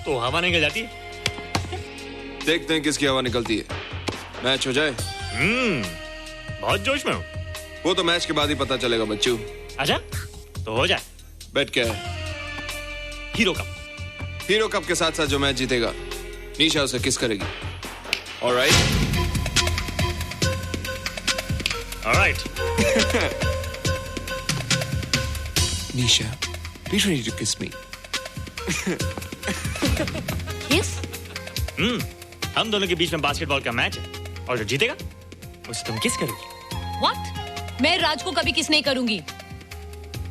तो हवा निकल जाती है। देखते हैं किसकी हवा निकलती है। मैच हो जाए। बहुत जोश में हूँ। वो तो मैच के बाद ही पता चलेगा बच्चू। अच्छा तो हो जाए। बेट क्या है? Hero cup. हीरो कप के साथ साथ जो मैच जीतेगा निशा उसे किस करेगी। Alright. Alright. Nisha, be ready to kiss me. Yes? हम दोनों के बीच में बास्केटबॉल का मैच है और जो जीतेगा उसे तुम किस करोगी। What? मैं राज को कभी किस नहीं करूंगी।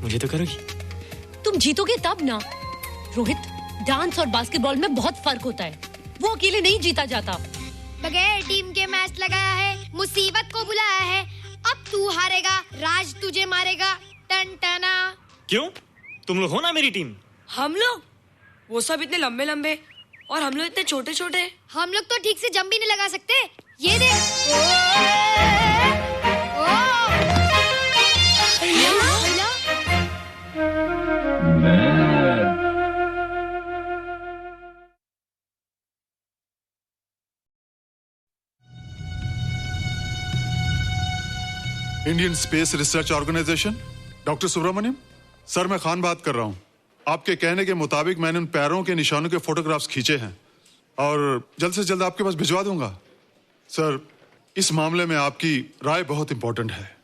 मुझे तो करोगी। तुम जीतोगे तब ना। रोहित, डांस और बास्केटबॉल में बहुत फर्क होता है, वो अकेले नहीं जीता जाता। बगैर टीम के मैच लगाया है, मुसीबत को बुलाया है, अब तू हारेगा, राज तुझे मारेगा। टन टना। क्यों? तुम लोग हो ना मेरी टीम। हम लोग? वो सब इतने लंबे लंबे और हम लोग इतने छोटे छोटे। हम लोग तो ठीक से जंप भी नहीं लगा सकते। ये देख। Indian Space Research Organisation, doctor Subramaniam sir, मैं खान बात कर रहा हूं। आपके कहने के मुताबिक मैंने उन पैरों के निशानों के फोटोग्राफ्स खींचे हैं और जल्द से जल्द आपके पास भिजवा दूंगा। सर, इस मामले में आपकी राय बहुत इंपॉर्टेंट है।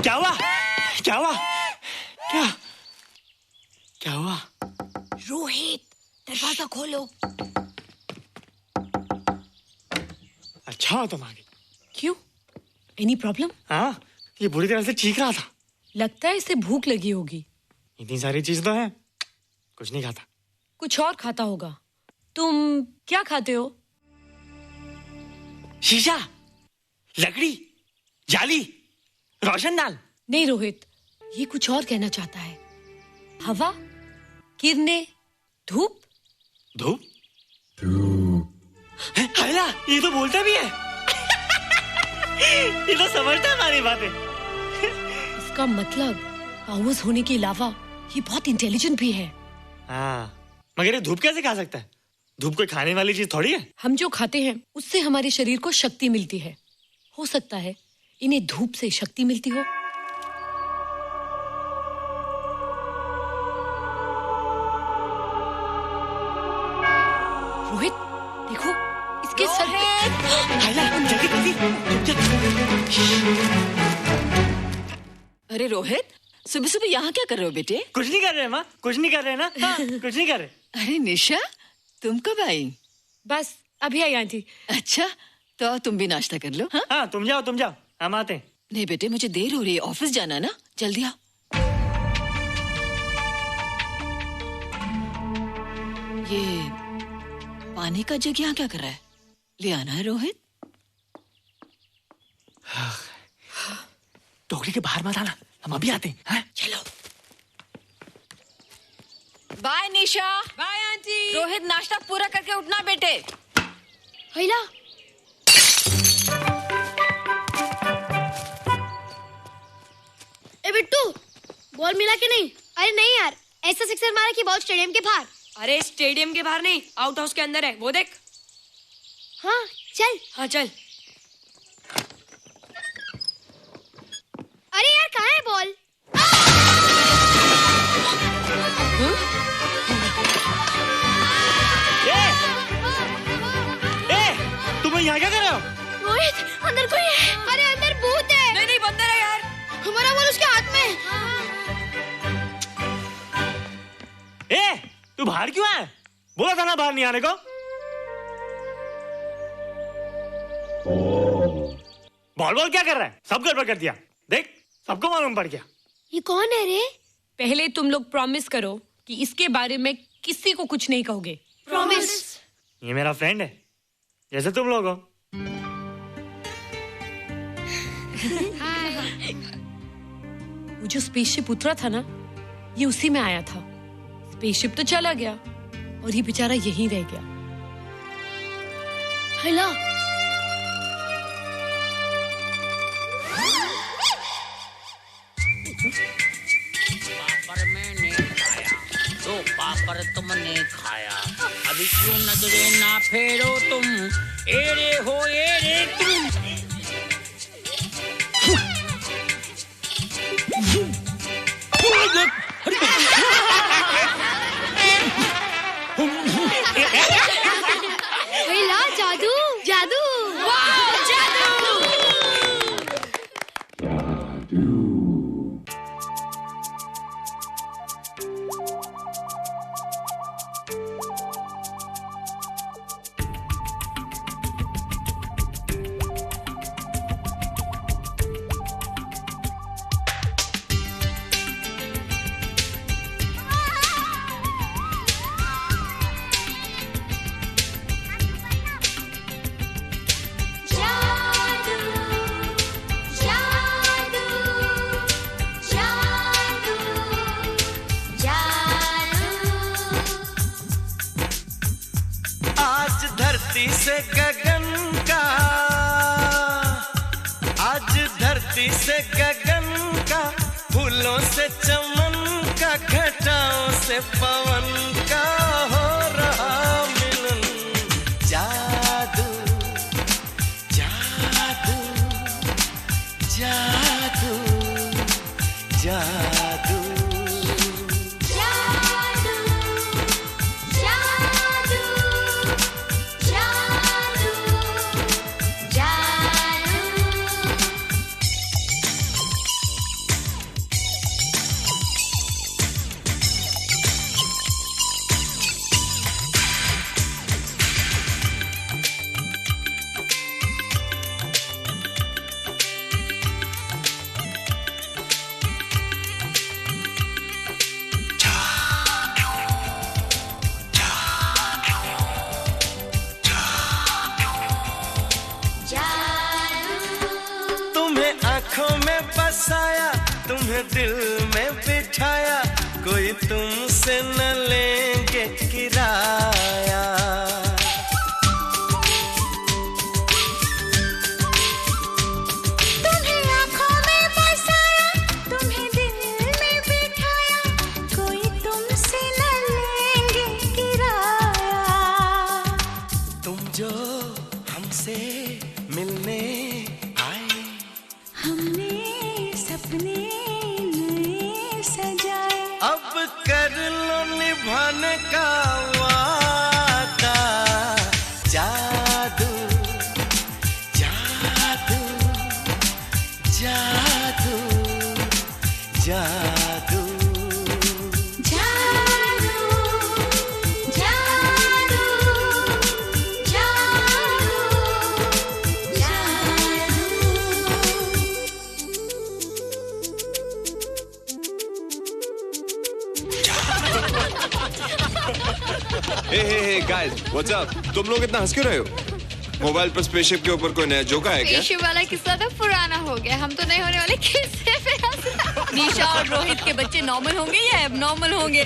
क्या हुआ? क्या हुआ? क्या हुआ? रोहित, दरवाजा खोलो। अच्छा तुम आ गई। क्यों? Any problem? हाँ, ये बुरी तरह से चीख रहा था। लगता है इसे भूख लगी होगी। इतनी सारी चीज तो है, कुछ नहीं खाता। कुछ और खाता होगा। तुम क्या खाते हो? शीशा, लकड़ी, जाली, रोशनदान। नहीं रोहित, ये कुछ और कहना चाहता है। हवा, किरणें, धूप। धूप? हैला, ये तो बोलता भी है। ये तो समझता है हमारी बातें। इसका मतलब पावर्स होने के अलावा ये बहुत इंटेलिजेंट भी है। हाँ, मगर ये धूप कैसे खा सकता है? धूप कोई खाने वाली चीज थोड़ी है। हम जो खाते हैं उससे हमारे शरीर को शक्ति मिलती है। हो सकता है इन्हें धूप से शक्ति मिलती हो। रोहित, देखो इसके सर अरे रोहित, सुबह सुबह यहाँ क्या कर रहे हो बेटे? कुछ नहीं कर रहे माँ, कुछ नहीं कर रहे ना। हाँ, कुछ नहीं कर रहे। अरे निशा, तुम कब आई? बस अभी आई आंटी। अच्छा, तो तुम भी नाश्ता कर लो। हाँ, हाँ तुम जाओ, हम आते हैं। नहीं बेटे, मुझे देर हो रही है, ऑफिस जाना ना, जल्दी आओ। ये पानी का जग यहाँ क्या कर रहा है? ले आना है रोहित। टोकरी के बाहर मत आना, हम अभी आते हैं। हाँ? चलो। Bye Nisha. Bye aunty. Rohit, नाश्ता पूरा करके उठना बेटे। हैला। ए बिट्टू, बॉल मिला कि नहीं? अरे नहीं यार, ऐसा सिक्सर मारा कि बॉल स्टेडियम के बाहर। अरे स्टेडियम के बाहर नहीं, आउट हाउस के अंदर है, वो देख। हाँ चल। हाँ चल। अरे यार, कहाँ है बॉल? तुम यहाँ क्या कर रहे हो? रोहित, अंदर कोई है। अरे अंदर भूत है। नहीं बंदर है यार। हमारा बॉल उसके हाथ में। तू बाहर क्यों है? बोला था ना बाहर नहीं आने को। बॉल बॉल क्या कर रहा है? सब गड़बड़ कर दिया। देख, सबको मालूम पड़ गया। ये कौन है रे? पहले तुम लोग प्रॉमिस करो कि इसके बारे में किसी को कुछ नहीं कहोगे। प्रॉमिस। ये मेरा फ्रेंड है, जैसे तुम लोग हो। वो जो स्पेसशिप उतरा था ना, ये उसी में आया था। स्पेसशिप तो चला गया और ये बेचारा यहीं रह गया। हेलो। पापड़ मैंने खाया, दो पापड़ तुमने खाया, अभी क्यों नजरें ना फेरो तुम, एरे हो एरे तुम। हेला, जादू जादू। वाह, जादू। आज धरती से गगन का, आज धरती से गगन का, फूलों से चमन का, घटाओं से पवन का हो रहा मिलन। जादू जादू जादू जादू आँखों में बसाया, तुम्हें दिल में बिठाया, कोई तुमसे न लेंगे किराया। तुम्हें आँखों में बसाया, तुम्हें दिल में बिठाया, कोई तुमसे न लेंगे किराया। तुम जो हमसे मिलने हमने सपने नए सजाए, अब कर लो निभाने का वादा। जादू जादू जादू जादू हे गाइस, व्हाट्स अप? तुम लोग इतना हंस क्यों रहे हो? मोबाइल पर स्पेसशिप के ऊपर कोई नया जोक है क्या? स्पेसशिप वाला किस्सा तो पुराना हो गया, हम तो नहीं होने वाले किस्से पे हंसना। निशा और रोहित के बच्चे नॉर्मल होंगे या एबनॉर्मल होंगे?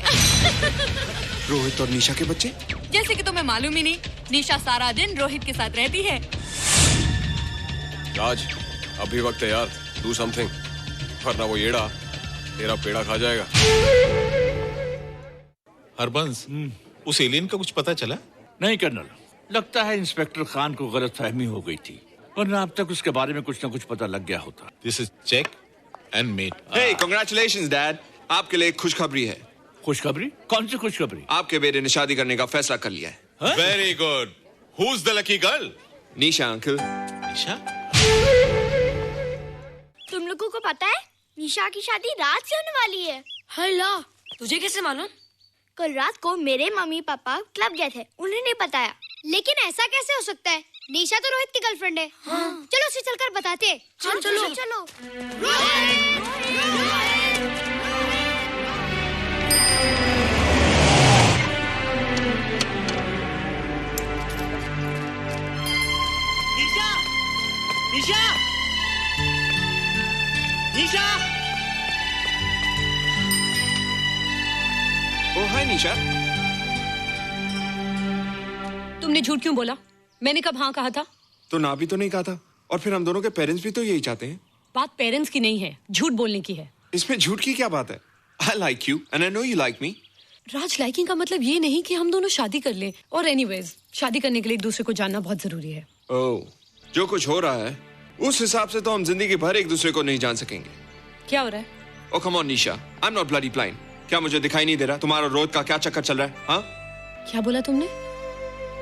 रोहित और निशा के बच्चे? जैसे कि तुम्हें मालूम ही नहीं, निशा सारा दिन रोहित के साथ रहती है। राज, अभी वक्त है यार, डू समथिंग, वरना वो येड़ा तेरा पेड़ा खा जाएगा। हरबंस, उस एलियन का कुछ पता चला? नहीं कर्नल, लगता है इंस्पेक्टर खान को गलतफहमी हो गई थी, वरना अब तक उसके बारे में कुछ न कुछ पता लग गया होता। This is check and mate. Hey, congratulations dad, आपके लिए एक खुशखबरी है। खुशखबरी? कौन सी खुशखबरी? आपके बेटे ने शादी करने का फैसला कर लिया है। Very good. Who is the lucky girl? Nisha uncle. Nisha? तुम लोगों को पता है निशा की शादी रात से होने वाली है। हेला, तुझे कैसे मालूम? कल रात को मेरे मम्मी पापा क्लब गए थे, उन्हें नहीं बताया। लेकिन ऐसा कैसे हो सकता है? निशा तो रोहित की गर्लफ्रेंड है। हाँ। चलो उसे चलकर बताते हैं। चलो। निशा! ओ हाय निशा। तुमने झूठ क्यों बोला? मैंने कब हाँ कहा था? तो ना भी तो नहीं कहा था, और फिर हम दोनों के पेरेंट्स भी तो यही चाहते हैं। बात पेरेंट्स की नहीं है, झूठ बोलने की है। इसमें झूठ की क्या बात है? I like you and I know you like me. Raj, liking का मतलब ये नहीं कि हम दोनों शादी कर लें। और एनीवेज, शादी करने के लिए एक दूसरे को जानना बहुत जरूरी है। ओह, जो कुछ हो रहा है उस हिसाब से तो हम जिंदगी भर एक दूसरे को नहीं जान सकेंगे। क्या हो रहा है? Oh come on Nisha, I'm not bloody blind. क्या मुझे दिखाई नहीं दे रहा तुम्हारा रोहित का क्या चक्कर चल रहा है? हाँ? क्या बोला तुमने?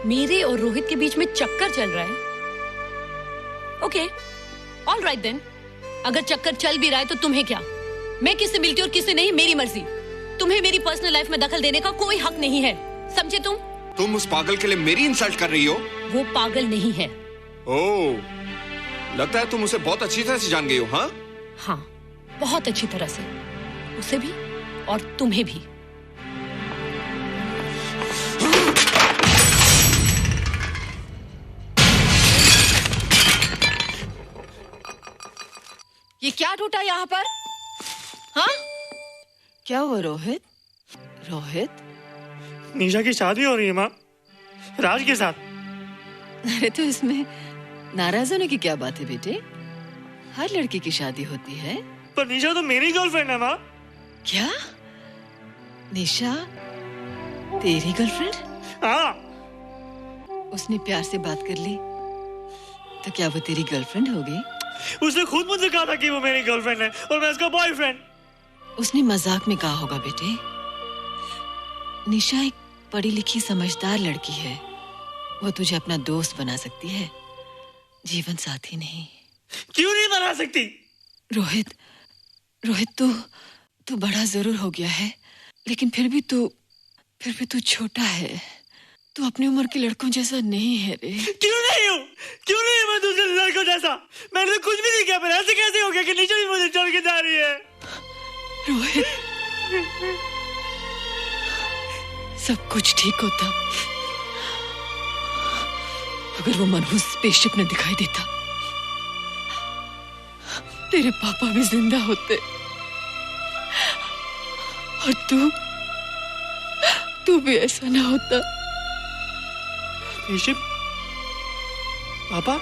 मेरे और रोहित के बीच में चक्कर चल रहा है? Okay, all right then. अगर चक्कर चल भी रहा है तो तुम्हें क्या? मैं किससे मिलती हूँ और किससे नहीं, मेरी मर्जी। तुम्हें मेरी पर्सनल लाइफ में दखल देने का कोई हक नहीं है, समझे तुम? तुम उस पागल के लिए मेरी इंसल्ट कर रही हो? वो पागल नहीं है। ओह, लगता है तुम उसे बहुत अच्छी तरह से जान गई हो। हाँ? हाँ, बहुत अच्छी तरह से। उसे भी और तुम्हें भी। ये क्या टूटा यहाँ पर? हाँ? क्या हुआ रोहित? निशा की शादी हो रही है माँ, राज के साथ। अरे तो इसमें नाराज होने की क्या बात है बेटे? हर लड़की की शादी होती है। पर निशा तो मेरी गर्लफ्रेंड है माँ। क्या? निशा तेरी गर्लफ्रेंड? हाँ। उसने प्यार से बात कर ली तो क्या वो तेरी गर्लफ्रेंड हो गई? उसने खुद मुझसे कहा था कि वो मेरी गर्लफ्रेंड है और मैं उसका बॉयफ्रेंड। उसने मजाक में कहा होगा बेटे। निशा एक पढ़ी लिखी समझदार लड़की है, वो तुझे अपना दोस्त बना सकती है, जीवन साथी नहीं। क्यों नहीं बना सकती? रोहित तू बड़ा जरूर हो गया है, लेकिन फिर भी तू छोटा है। तू अपनी उम्र के लड़कों जैसा नहीं है रे। क्यों नहीं हूँ मैं दूसरे लड़कों जैसा? मैंने तो कुछ भी नहीं किया, पर ऐसे कैसे हो गया कि निशा भी मुझे छोड़ के जा रही है? रोहित, सब कुछ ठीक होता अगर वो मनहूस स्पेसशिप न दिखाई देता। तेरे पापा भी जिंदा होते और तू भी ऐसा ना होता। स्पेसशिप? पापा?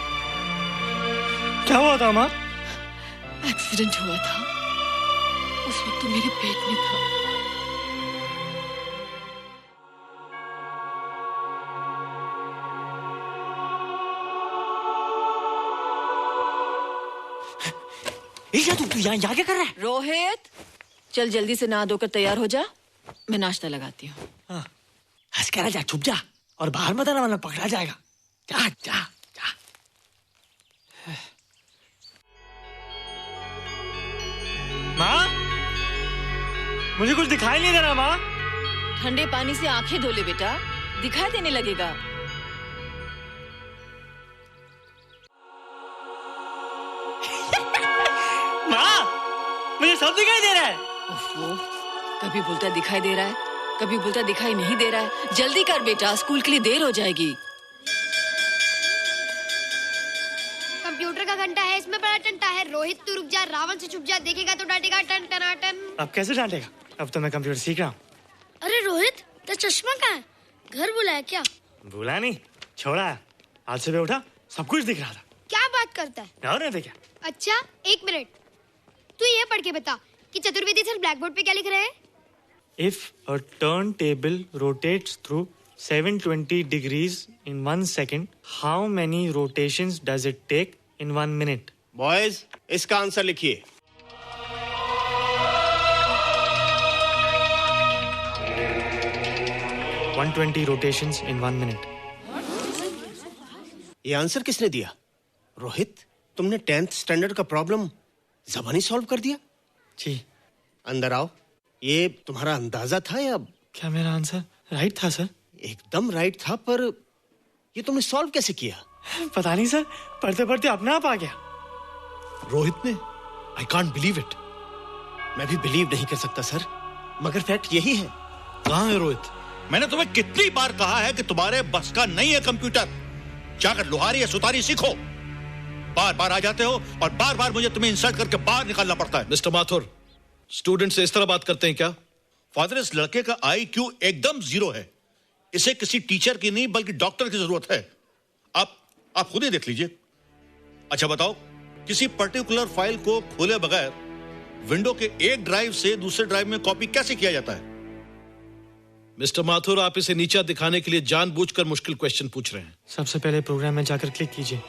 क्या हुआ था माँ? एक्सीडेंट हुआ था, उस वक्त मेरे पेट में था। तू यहाँ क्या कर रहा है? रोहित, चल जल्दी से नहा धोकर तैयार हो जा, मैं नाश्ता लगाती हूँ। हाँ, हंस कर जा, छुप जा और बाहर मत आना वरना पकड़ा जाएगा। जा। माँ, मुझे कुछ दिखाई नहीं दे रहा माँ। ठंडे पानी से आंखें धो ले बेटा, दिखाई देने लगेगा। माँ, मुझे सब दिखाई दे रहा है। ओफो, कभी बोलता दिखाई दे रहा है, कभी बोलता दिखाई नहीं दे रहा है। जल्दी कर बेटा, स्कूल के लिए देर हो जाएगी। कंप्यूटर का घंटा है, इसमें बड़ा टंटा है। रोहित तू रुक जा, रावण से छुप जा, देखेगा तो डांटेगा टन टनाटन। अब कैसे डांटेगा? अब तो मैं कंप्यूटर सीख रहा हूँ। अरे रोहित, तेरा चश्मा कहाँ है? घर बुलाया क्या? भूला नहीं, छोड़ा है। आज सुबह उठा, सब कुछ दिख रहा था। क्या बात करता है? और नहीं क्या? अच्छा, एक मिनट, तू ये पढ़ के बता कि चतुर्वेदी सर ब्लैक बोर्ड पे क्या लिख रहे हैं? If a turntable rotates through 720 degrees in 1 second, how many rotations does it take in 1 minute? Boys, इसका आंसर लिखिए। $120 rotations in 1 minute. ये आंसर किसने दिया? रोहित, तुमने 10th स्टैंडर्ड का प्रॉब्लम ज़बानी सॉल्व कर दिया? जी। अंदर आओ। ये तुम्हारा अंदाजा था या क्या मेरा आंसर राइट था सर? एकदम राइट था, पर ये तुमने सॉल्व कैसे किया? पता नहीं सर, पढ़ते पढ़ते अपने आप आ गया। रोहित ने, आई कांट बिलीव इट। मैं भी बिलीव नहीं कर सकता सर, मगर फैक्ट यही है। कहाँ है रोहित? मैंने तुम्हें कितनी बार कहा है कि तुम्हारे बस का नहीं है कंप्यूटर। जाकर लोहारी या सुतारी सीखो। बार बार आ जाते हो और बार बार मुझे तुम्हें इंसल्ट करके बाहर निकालना पड़ता है। मिस्टर माथुर, स्टूडेंट से इस तरह बात करते हैं क्या? फादर, इस लड़के का IQ एकदम 0 है। इसे किसी टीचर की नहीं बल्कि डॉक्टर की जरूरत है। आप खुद ही देख लीजिए। अच्छा बताओ, किसी पर्टिकुलर फाइल को खोले बगैर विंडो के एक ड्राइव से दूसरे ड्राइव में कॉपी कैसे किया जाता है? मिस्टर माथुर, आप इसे नीचा दिखाने के लिए जानबूझकर मुश्किल क्वेश्चन पूछ रहे हैं। सबसे पहले प्रोग्राम में जाकर क्लिक कीजिए।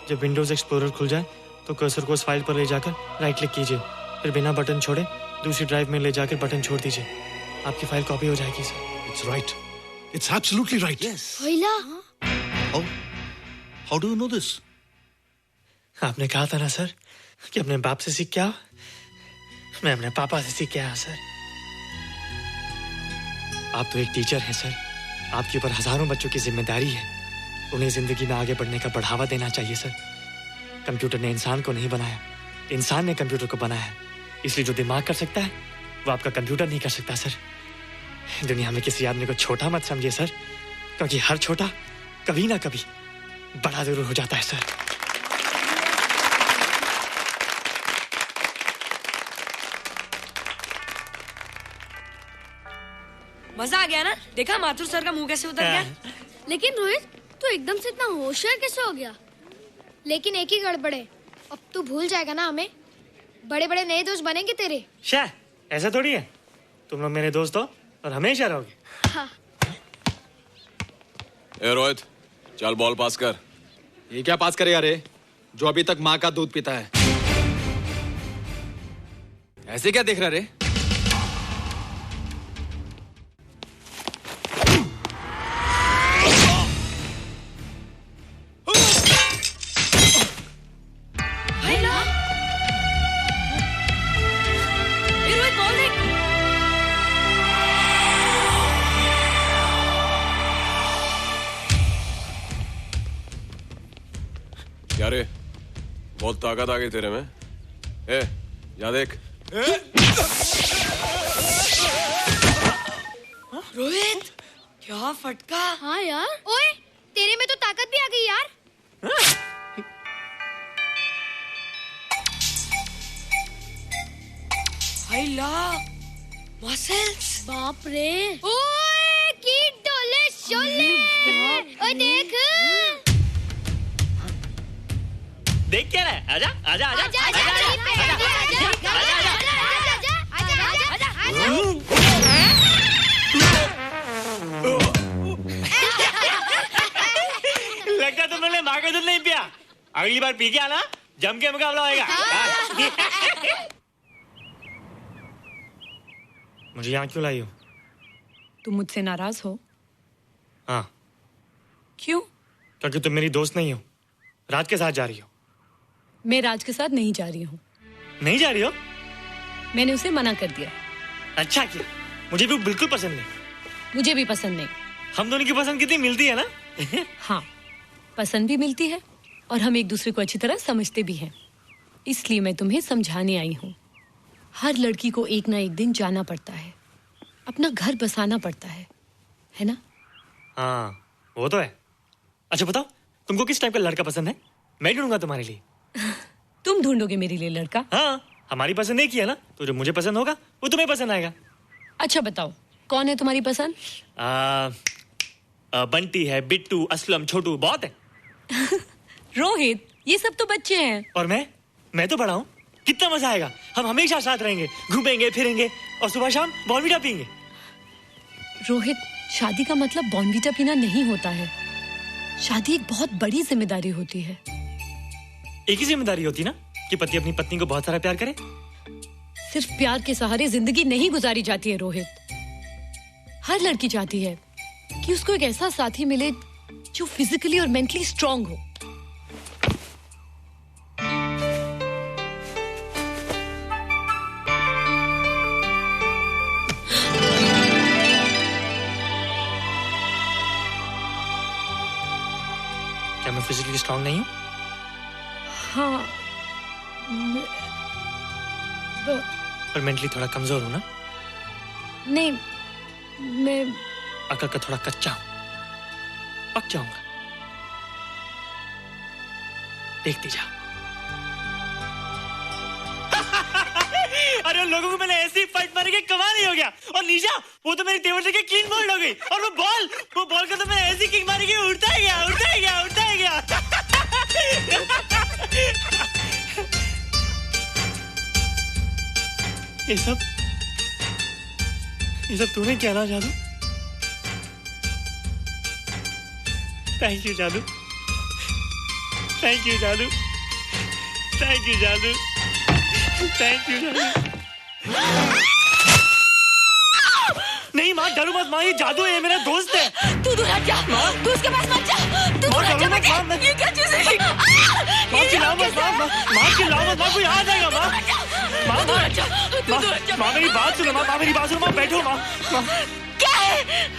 जब विंडोज एक्सप्लोरर खुल जाए तो कर्सर को उस फाइल पर ले जाकर राइट क्लिक कीजिए, फिर बिना बटन छोड़े दूसरी ड्राइव में ले जाकर बटन छोड़ दीजिए। आपकी फाइल कॉपी हो जाएगी sir. It's right, it's absolutely right. How do you know this? आपने कहा था ना सर कि अपने बाप से सीख के आओ। मैं अपने पापा से सीख के आया सर। आप तो एक टीचर हैं सर, आपके ऊपर हजारों बच्चों की जिम्मेदारी है। उन्हें जिंदगी में आगे बढ़ने का बढ़ावा देना चाहिए सर। कंप्यूटर ने इंसान को नहीं बनाया, इंसान ने कंप्यूटर को बनाया। इसलिए जो दिमाग कर सकता है वो आपका कंप्यूटर नहीं कर सकता सर। दुनिया में किसी आदमी को छोटा मत समझिए सर, क्योंकि हर छोटा कभी ना कभी बड़ा जरूर हो जाता है सर। मजा आ गया ना? देखा माथुर सर का मुंह कैसे उतर गया? लेकिन रोहित, तू एकदम से इतना होशियार कैसे हो गया? लेकिन एक ही गड़बड़ है, अब तू भूल जाएगा ना हमें। बड़े बड़े नए दोस्त बनेंगे तेरे। शाह, ऐसा थोड़ी है। तुम लोग मेरे दोस्त हो और हमेशा रहोगे। हाँ। ए रोहित, चल बॉल पास कर। ये क्या पास करेगा रे, जो अभी तक माँ का दूध पीता है? ऐसे क्या देख रहा रे? क्या रे, बहुत ताकत आ गई तेरे में। ए, या देख। रोहित, क्या फटका। हाँ यार, ओए तेरे में तो ताकत भी आ गई यार। मसल्स। बाप रे। ओए की डोले शोले। ओए देख। देख क्या रहा है? आजा आजा आजा आजा आजा लगता तुमने माँ का दूध नहीं पिया। अगली बार पी के आना, जम के मुकाबला होएगा। मुझे यहाँ क्यों लाई हो? तुम मुझसे नाराज हो? हाँ। क्यों? क्योंकि तुम मेरी दोस्त नहीं हो, राज के साथ जा रही हो। मैं राज के साथ नहीं जा रही हूँ। नहीं जा रही हो? मैंने उसे मना कर दिया। अच्छा किया, मुझे भी बिल्कुल पसंद नहीं। मुझे भी पसंद नहीं। हम दोनों की पसंद कितनी मिलती है ना? हाँ, पसंद भी मिलती है और हम एक दूसरे को अच्छी तरह समझते भी हैं। इसलिए मैं तुम्हें समझाने आई हूँ। हर लड़की को एक ना एक दिन जाना पड़ता है, अपना घर बसाना पड़ता है ना? हाँ, वो तो है। अच्छा बताओ, तुमको किस टाइप का लड़का पसंद है? मैं ढूंढूंगा तुम्हारे लिए। तुम ढूंढोगे मेरे लिए लड़का? हाँ, हमारी पसंद एक ही है ना, तो जो मुझे पसंद होगा वो तुम्हें पसंद आएगा। अच्छा बताओ, कौन है तुम्हारी पसंद? बंटी है, बिट्टू, असलम, छोटू, बहुत है। रोहित, ये सब तो बच्चे हैं। और मैं तो बड़ा हूँ। कितना मजा आएगा, हम हमेशा साथ रहेंगे, घूमेंगे फिरेंगे और सुबह शाम बॉर्नवीटा पीएंगे। रोहित, शादी का मतलब बॉर्नवीटा पीना नहीं होता है। शादी एक बहुत बड़ी जिम्मेदारी होती है। एक ही जिम्मेदारी होती ना कि पति अपनी पत्नी को बहुत सारा प्यार करे। सिर्फ प्यार के सहारे जिंदगी नहीं गुजारी जाती है रोहित। हर लड़की चाहती है कि उसको एक ऐसा साथी मिले जो फिजिकली और मेंटली स्ट्रांग हो। फिजिकली स्ट्रांग नहीं हूँ? हाँ पर मेंटली थोड़ा कमजोर हूँ ना? नहीं, मैं अकल का थोड़ा कच्चा हूँ, पक जाऊंगा, देखती जा। अरे उन लोगों को मैंने ऐसी फाइट मारी कि कमाल ही हो गया। और निशा, वो तो मेरी टेबल से क्लीन बॉल हो गई। और वो बॉल का तो मैंने ऐसी किक मारी कि उड़ता ही गया। ये सब तूने क्या ना जादू? थैंक यू जादू, थैंक यू जादू, थैंक यू जादू, थैंक यू जादू। नहीं माँ, डरो मत माँ, ये जादू है, मेरा दोस्त है। तू दूर हट जा, तू उसके पास मत जा, तू दूर हट जा। ये क्या चीज़ है? माँ चिल्लाओ मत, माँ चिल्लाओ मत, माँ कोई आ जाएगा। माँ मेरी बात सुनो, माँ मेरी बात सुनो, माँ बैठो। माँ क्या है?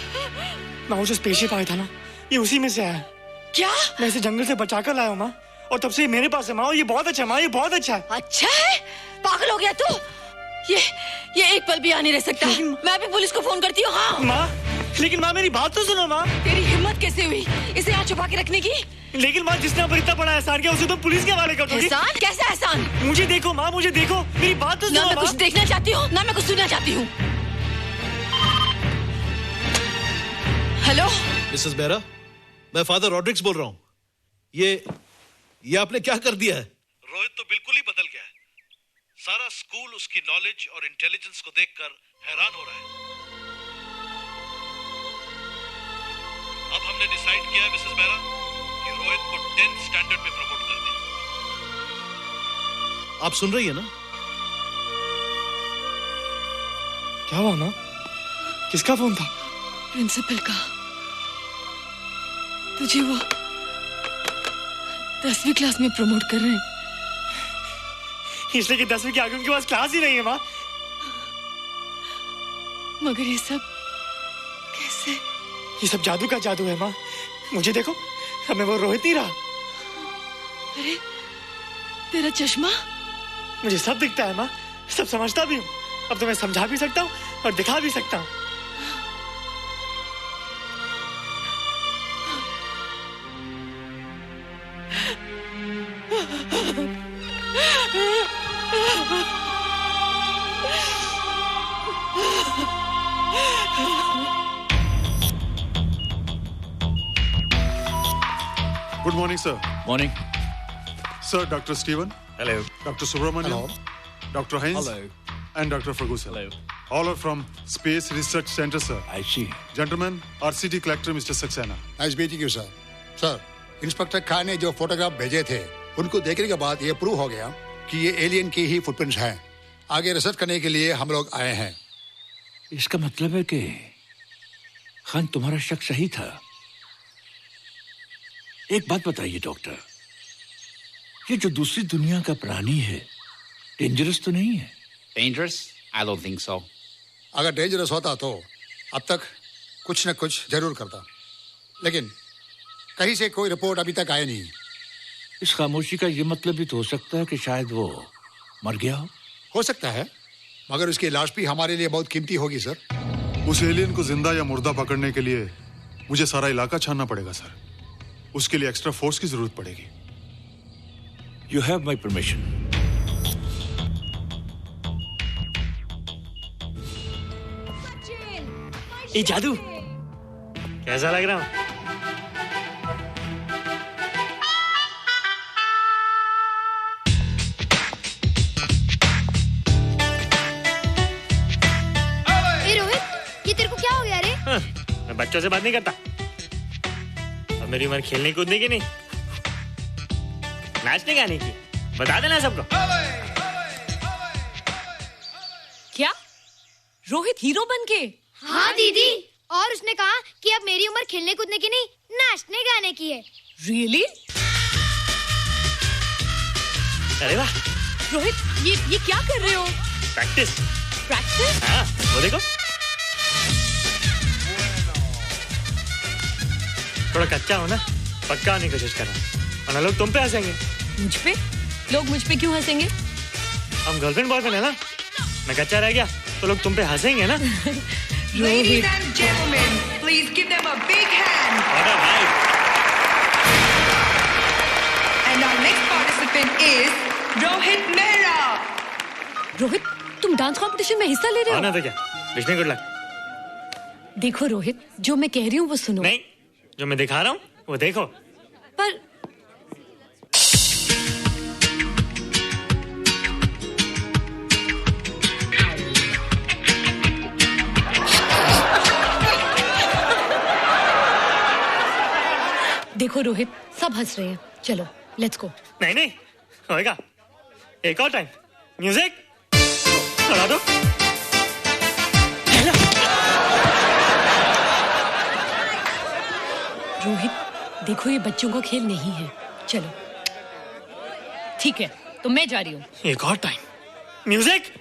माँ वो जो स्पेसशिप आया था ना, ये उसी में से आया। क्या? मैं इसे जंगल से बचाकर लाया हूँ माँ, और तब से ये मेरे पास है माँ। और ये बहुत अच्छा है माँ, ये बहुत अच्छा है। अच्छा है? पागल हो गया तू? ये एक पल भी यहाँ नहीं रह सकता। मैं भी पुलिस को फोन करती हूँ। हाँ माँ, लेकिन माँ मेरी बात तो सुनो माँ। तेरी हिम्मत कैसे हुई इसे यहाँ छुपा के रखने की? लेकिन माँ, जिसने पर इतना बड़ा एहसान किया उसे तो पुलिस के हवाले कर दूंगी। एहसान? कैसा एहसान? मुझे देखो माँ, मुझे देखो, मेरी बात तो सुनो। ना मैं कुछ देखना चाहती हूँ, ना मैं कुछ सुनना चाहती हूँ। हेलो मिसेस बेहरा, मैं फादर रॉड्रिक्स बोल रहा हूँ। ये आपने क्या कर दिया है? रोहित तो बिल्कुल ही बदल गया है। सारा स्कूल उसकी नॉलेज और इंटेलिजेंस को देखकर हैरान हो रहा है। अब हमने डिसाइड किया है मिसेस बेहरा कि रोहित को 10th स्टैंडर्ड में प्रमोट कर दें। आप सुन रही है ना? क्या हुआ माँ? किसका फोन था? प्रिंसिपल का। तुझे वो 10वीं क्लास में प्रमोट कर रहे हैं। इसलिए कि 10वीं के आगे उनके पास क्लास ही नहीं है माँ। मगर ये सब कैसे? ये सब जादू का जादू है माँ। मुझे देखो, हमें वो रोहित नहीं रहा। अरे तेरा चश्मा? मुझे सब दिखता है माँ, सब समझता भी हूँ। अब तो मैं समझा भी सकता हूँ और दिखा भी सकता हूँ। Good morning, sir. Morning. Sir, Dr. Stephen. Hello. Dr. Subramaniam. Hello. Dr. Heinz. Hello. And Dr. Ferguson. Hello. All are from Space Research Center, sir. I see. Gentlemen, RCT collector Mr. Saxena. Nice meeting you sir. Sir, inspector Khan ने जो photograph भेजे थे उनको देखने के बाद ये prove हो गया कि ये एलियन की ही फुटप्रिंट्स हैं। आगे रिसर्च करने के लिए हम लोग आए हैं। इसका मतलब है कि खान, तुम्हारा शक सही था। एक बात बताइए डॉक्टर, ये जो दूसरी दुनिया का प्राणी है डेंजरस तो नहीं है? Dangerous? I don't think so. अगर डेंजरस होता तो अब तक कुछ न कुछ जरूर करता, लेकिन कहीं से कोई रिपोर्ट अभी तक आई नहीं। इस खामोशी का ये मतलब भी तो हो सकता है कि शायद वो मर गया हो सकता है, मगर उसकी लाश भी हमारे लिए बहुत कीमती होगी सर। उस एलियन को जिंदा या मुर्दा पकड़ने के लिए मुझे सारा इलाका छानना पड़ेगा सर। उसके लिए एक्स्ट्रा फोर्स की जरूरत पड़ेगी। You have my permission. ये जादू कैसा लग रहा हूँ? ये तेरे को क्या हो गया रे? मैं बच्चों से बात नहीं करता। और मेरी उम्र खेलने कूदने की नहीं, नाचने गाने की। बता देना सबको। क्या रोहित हीरो बन के? हाँ दीदी, और उसने कहा कि अब मेरी उम्र खेलने कूदने की नहीं, नाचने गाने की है। रियली? अरे वाह रोहित, ये क्या कर रहे हो? प्रैक्टिस। प्रैक्टिस? हाँ, वो देखो थोड़ा कच्चा हो ना, पक्का नहीं कोशिश कर रहा, वरना लोग तुम पे हंसेंगे। मुझ पे? लोग मुझ पे क्यों हंसेंगे? हम गर्लफ्रेंड बॉयफ्रेंड है ना, मैं कच्चा रह गया तो लोग तुम पे हंसेंगे ना। Ladies and gentlemen, please give them a big hand. And our next participant is Rohit Mehra. Rohit, तुम डांस कंपटीशन में हिस्सा ले रहे हो? आना तो क्या? Wish me good luck. देखो रोहित, जो मैं कह रही हूँ वो सुनो। नहीं, जो मैं दिखा रहा हूँ वो देखो। पर देखो रोहित, सब हंस रहे हैं, चलो लेट्स गो। नहीं नहीं होएगा, एक और टाइम। म्यूजिक चला दो। रोहित देखो, ये बच्चों का खेल नहीं है, चलो। ठीक है, तो मैं जा रही हूँ। एक और time. Music.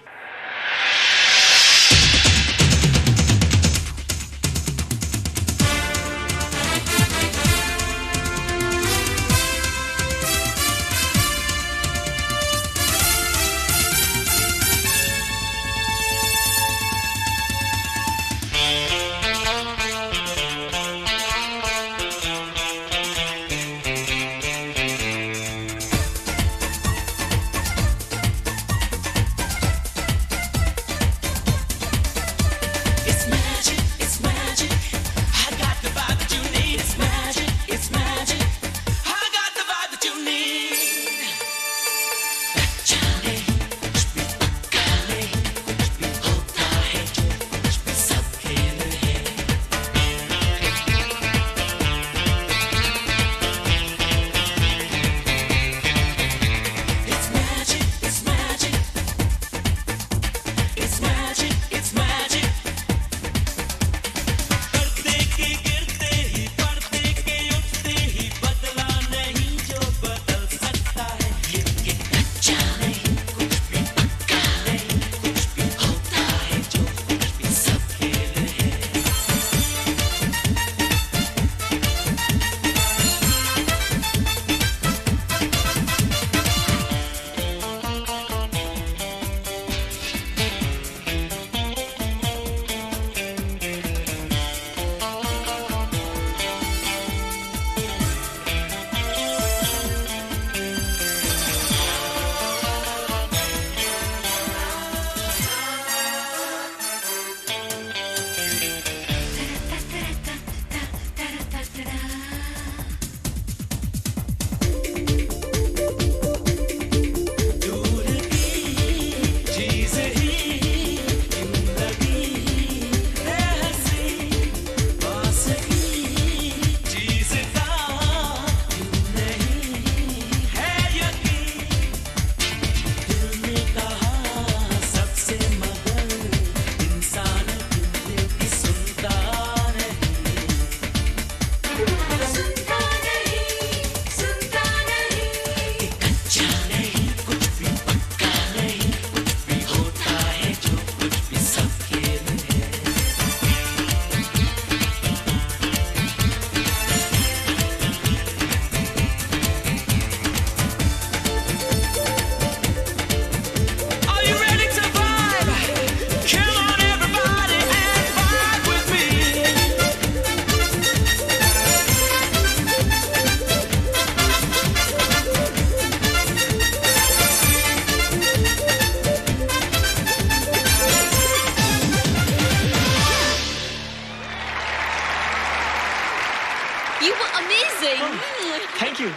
Thank you.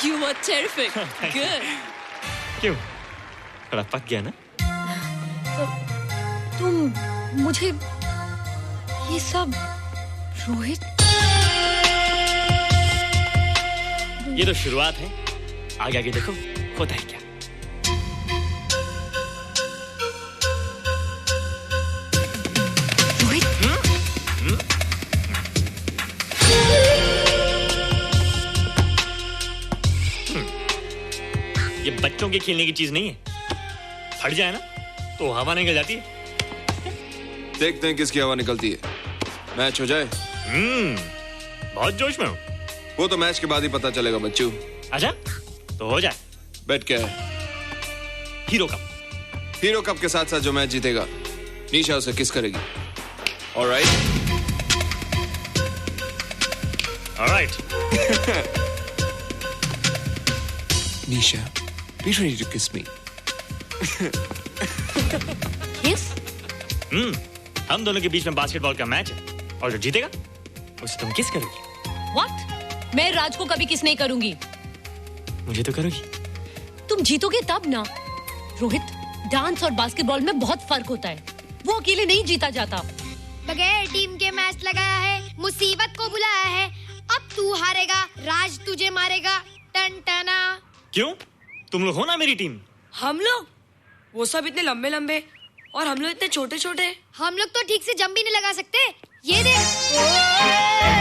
You were terrific. Good. क्यों? थोड़ा पक गया ना? तो तुम मुझे ये सब रोहित? ये तो शुरुआत है, आगे आगे देखो होता है क्या। ये बच्चों के खेलने की चीज नहीं है, फट जाए ना तो हवा निकल जाती है। देखते हैं किसकी हवा निकलती है, मैच हो जाए। बहुत जोश में हूँ। वो तो मैच के बाद ही पता चलेगा बच्चू। अच्छा तो हो जाए। बेट क्या है? Hero cup. हीरो कप के साथ साथ जो मैच जीतेगा निशा उसे किस करेगी। Alright. Nisha, be ready to kiss me. Kiss? हम दोनों के बीच में बास्केटबॉल का मैच है और जो जीतेगा उसे तुम किस करोगी। What? मैं राज को कभी किस नहीं करूंगी। मुझे तो करोगी। तुम जीतोगे तब ना। रोहित, डांस और बास्केटबॉल में बहुत फर्क होता है। वो अकेले नहीं जीता जाता। बगैर टीम के मैच लगाया है, मुसीबत को बुलाया है। अब तू हारेगा, राज तुझे मारेगा। टन टना। क्यों? तुम लोग हो ना मेरी टीम। हम लोग? वो सब इतने लंबे लंबे और हम लोग इतने छोटे छोटे। हम लोग तो ठीक से जंप भी नहीं लगा सकते। ये देख।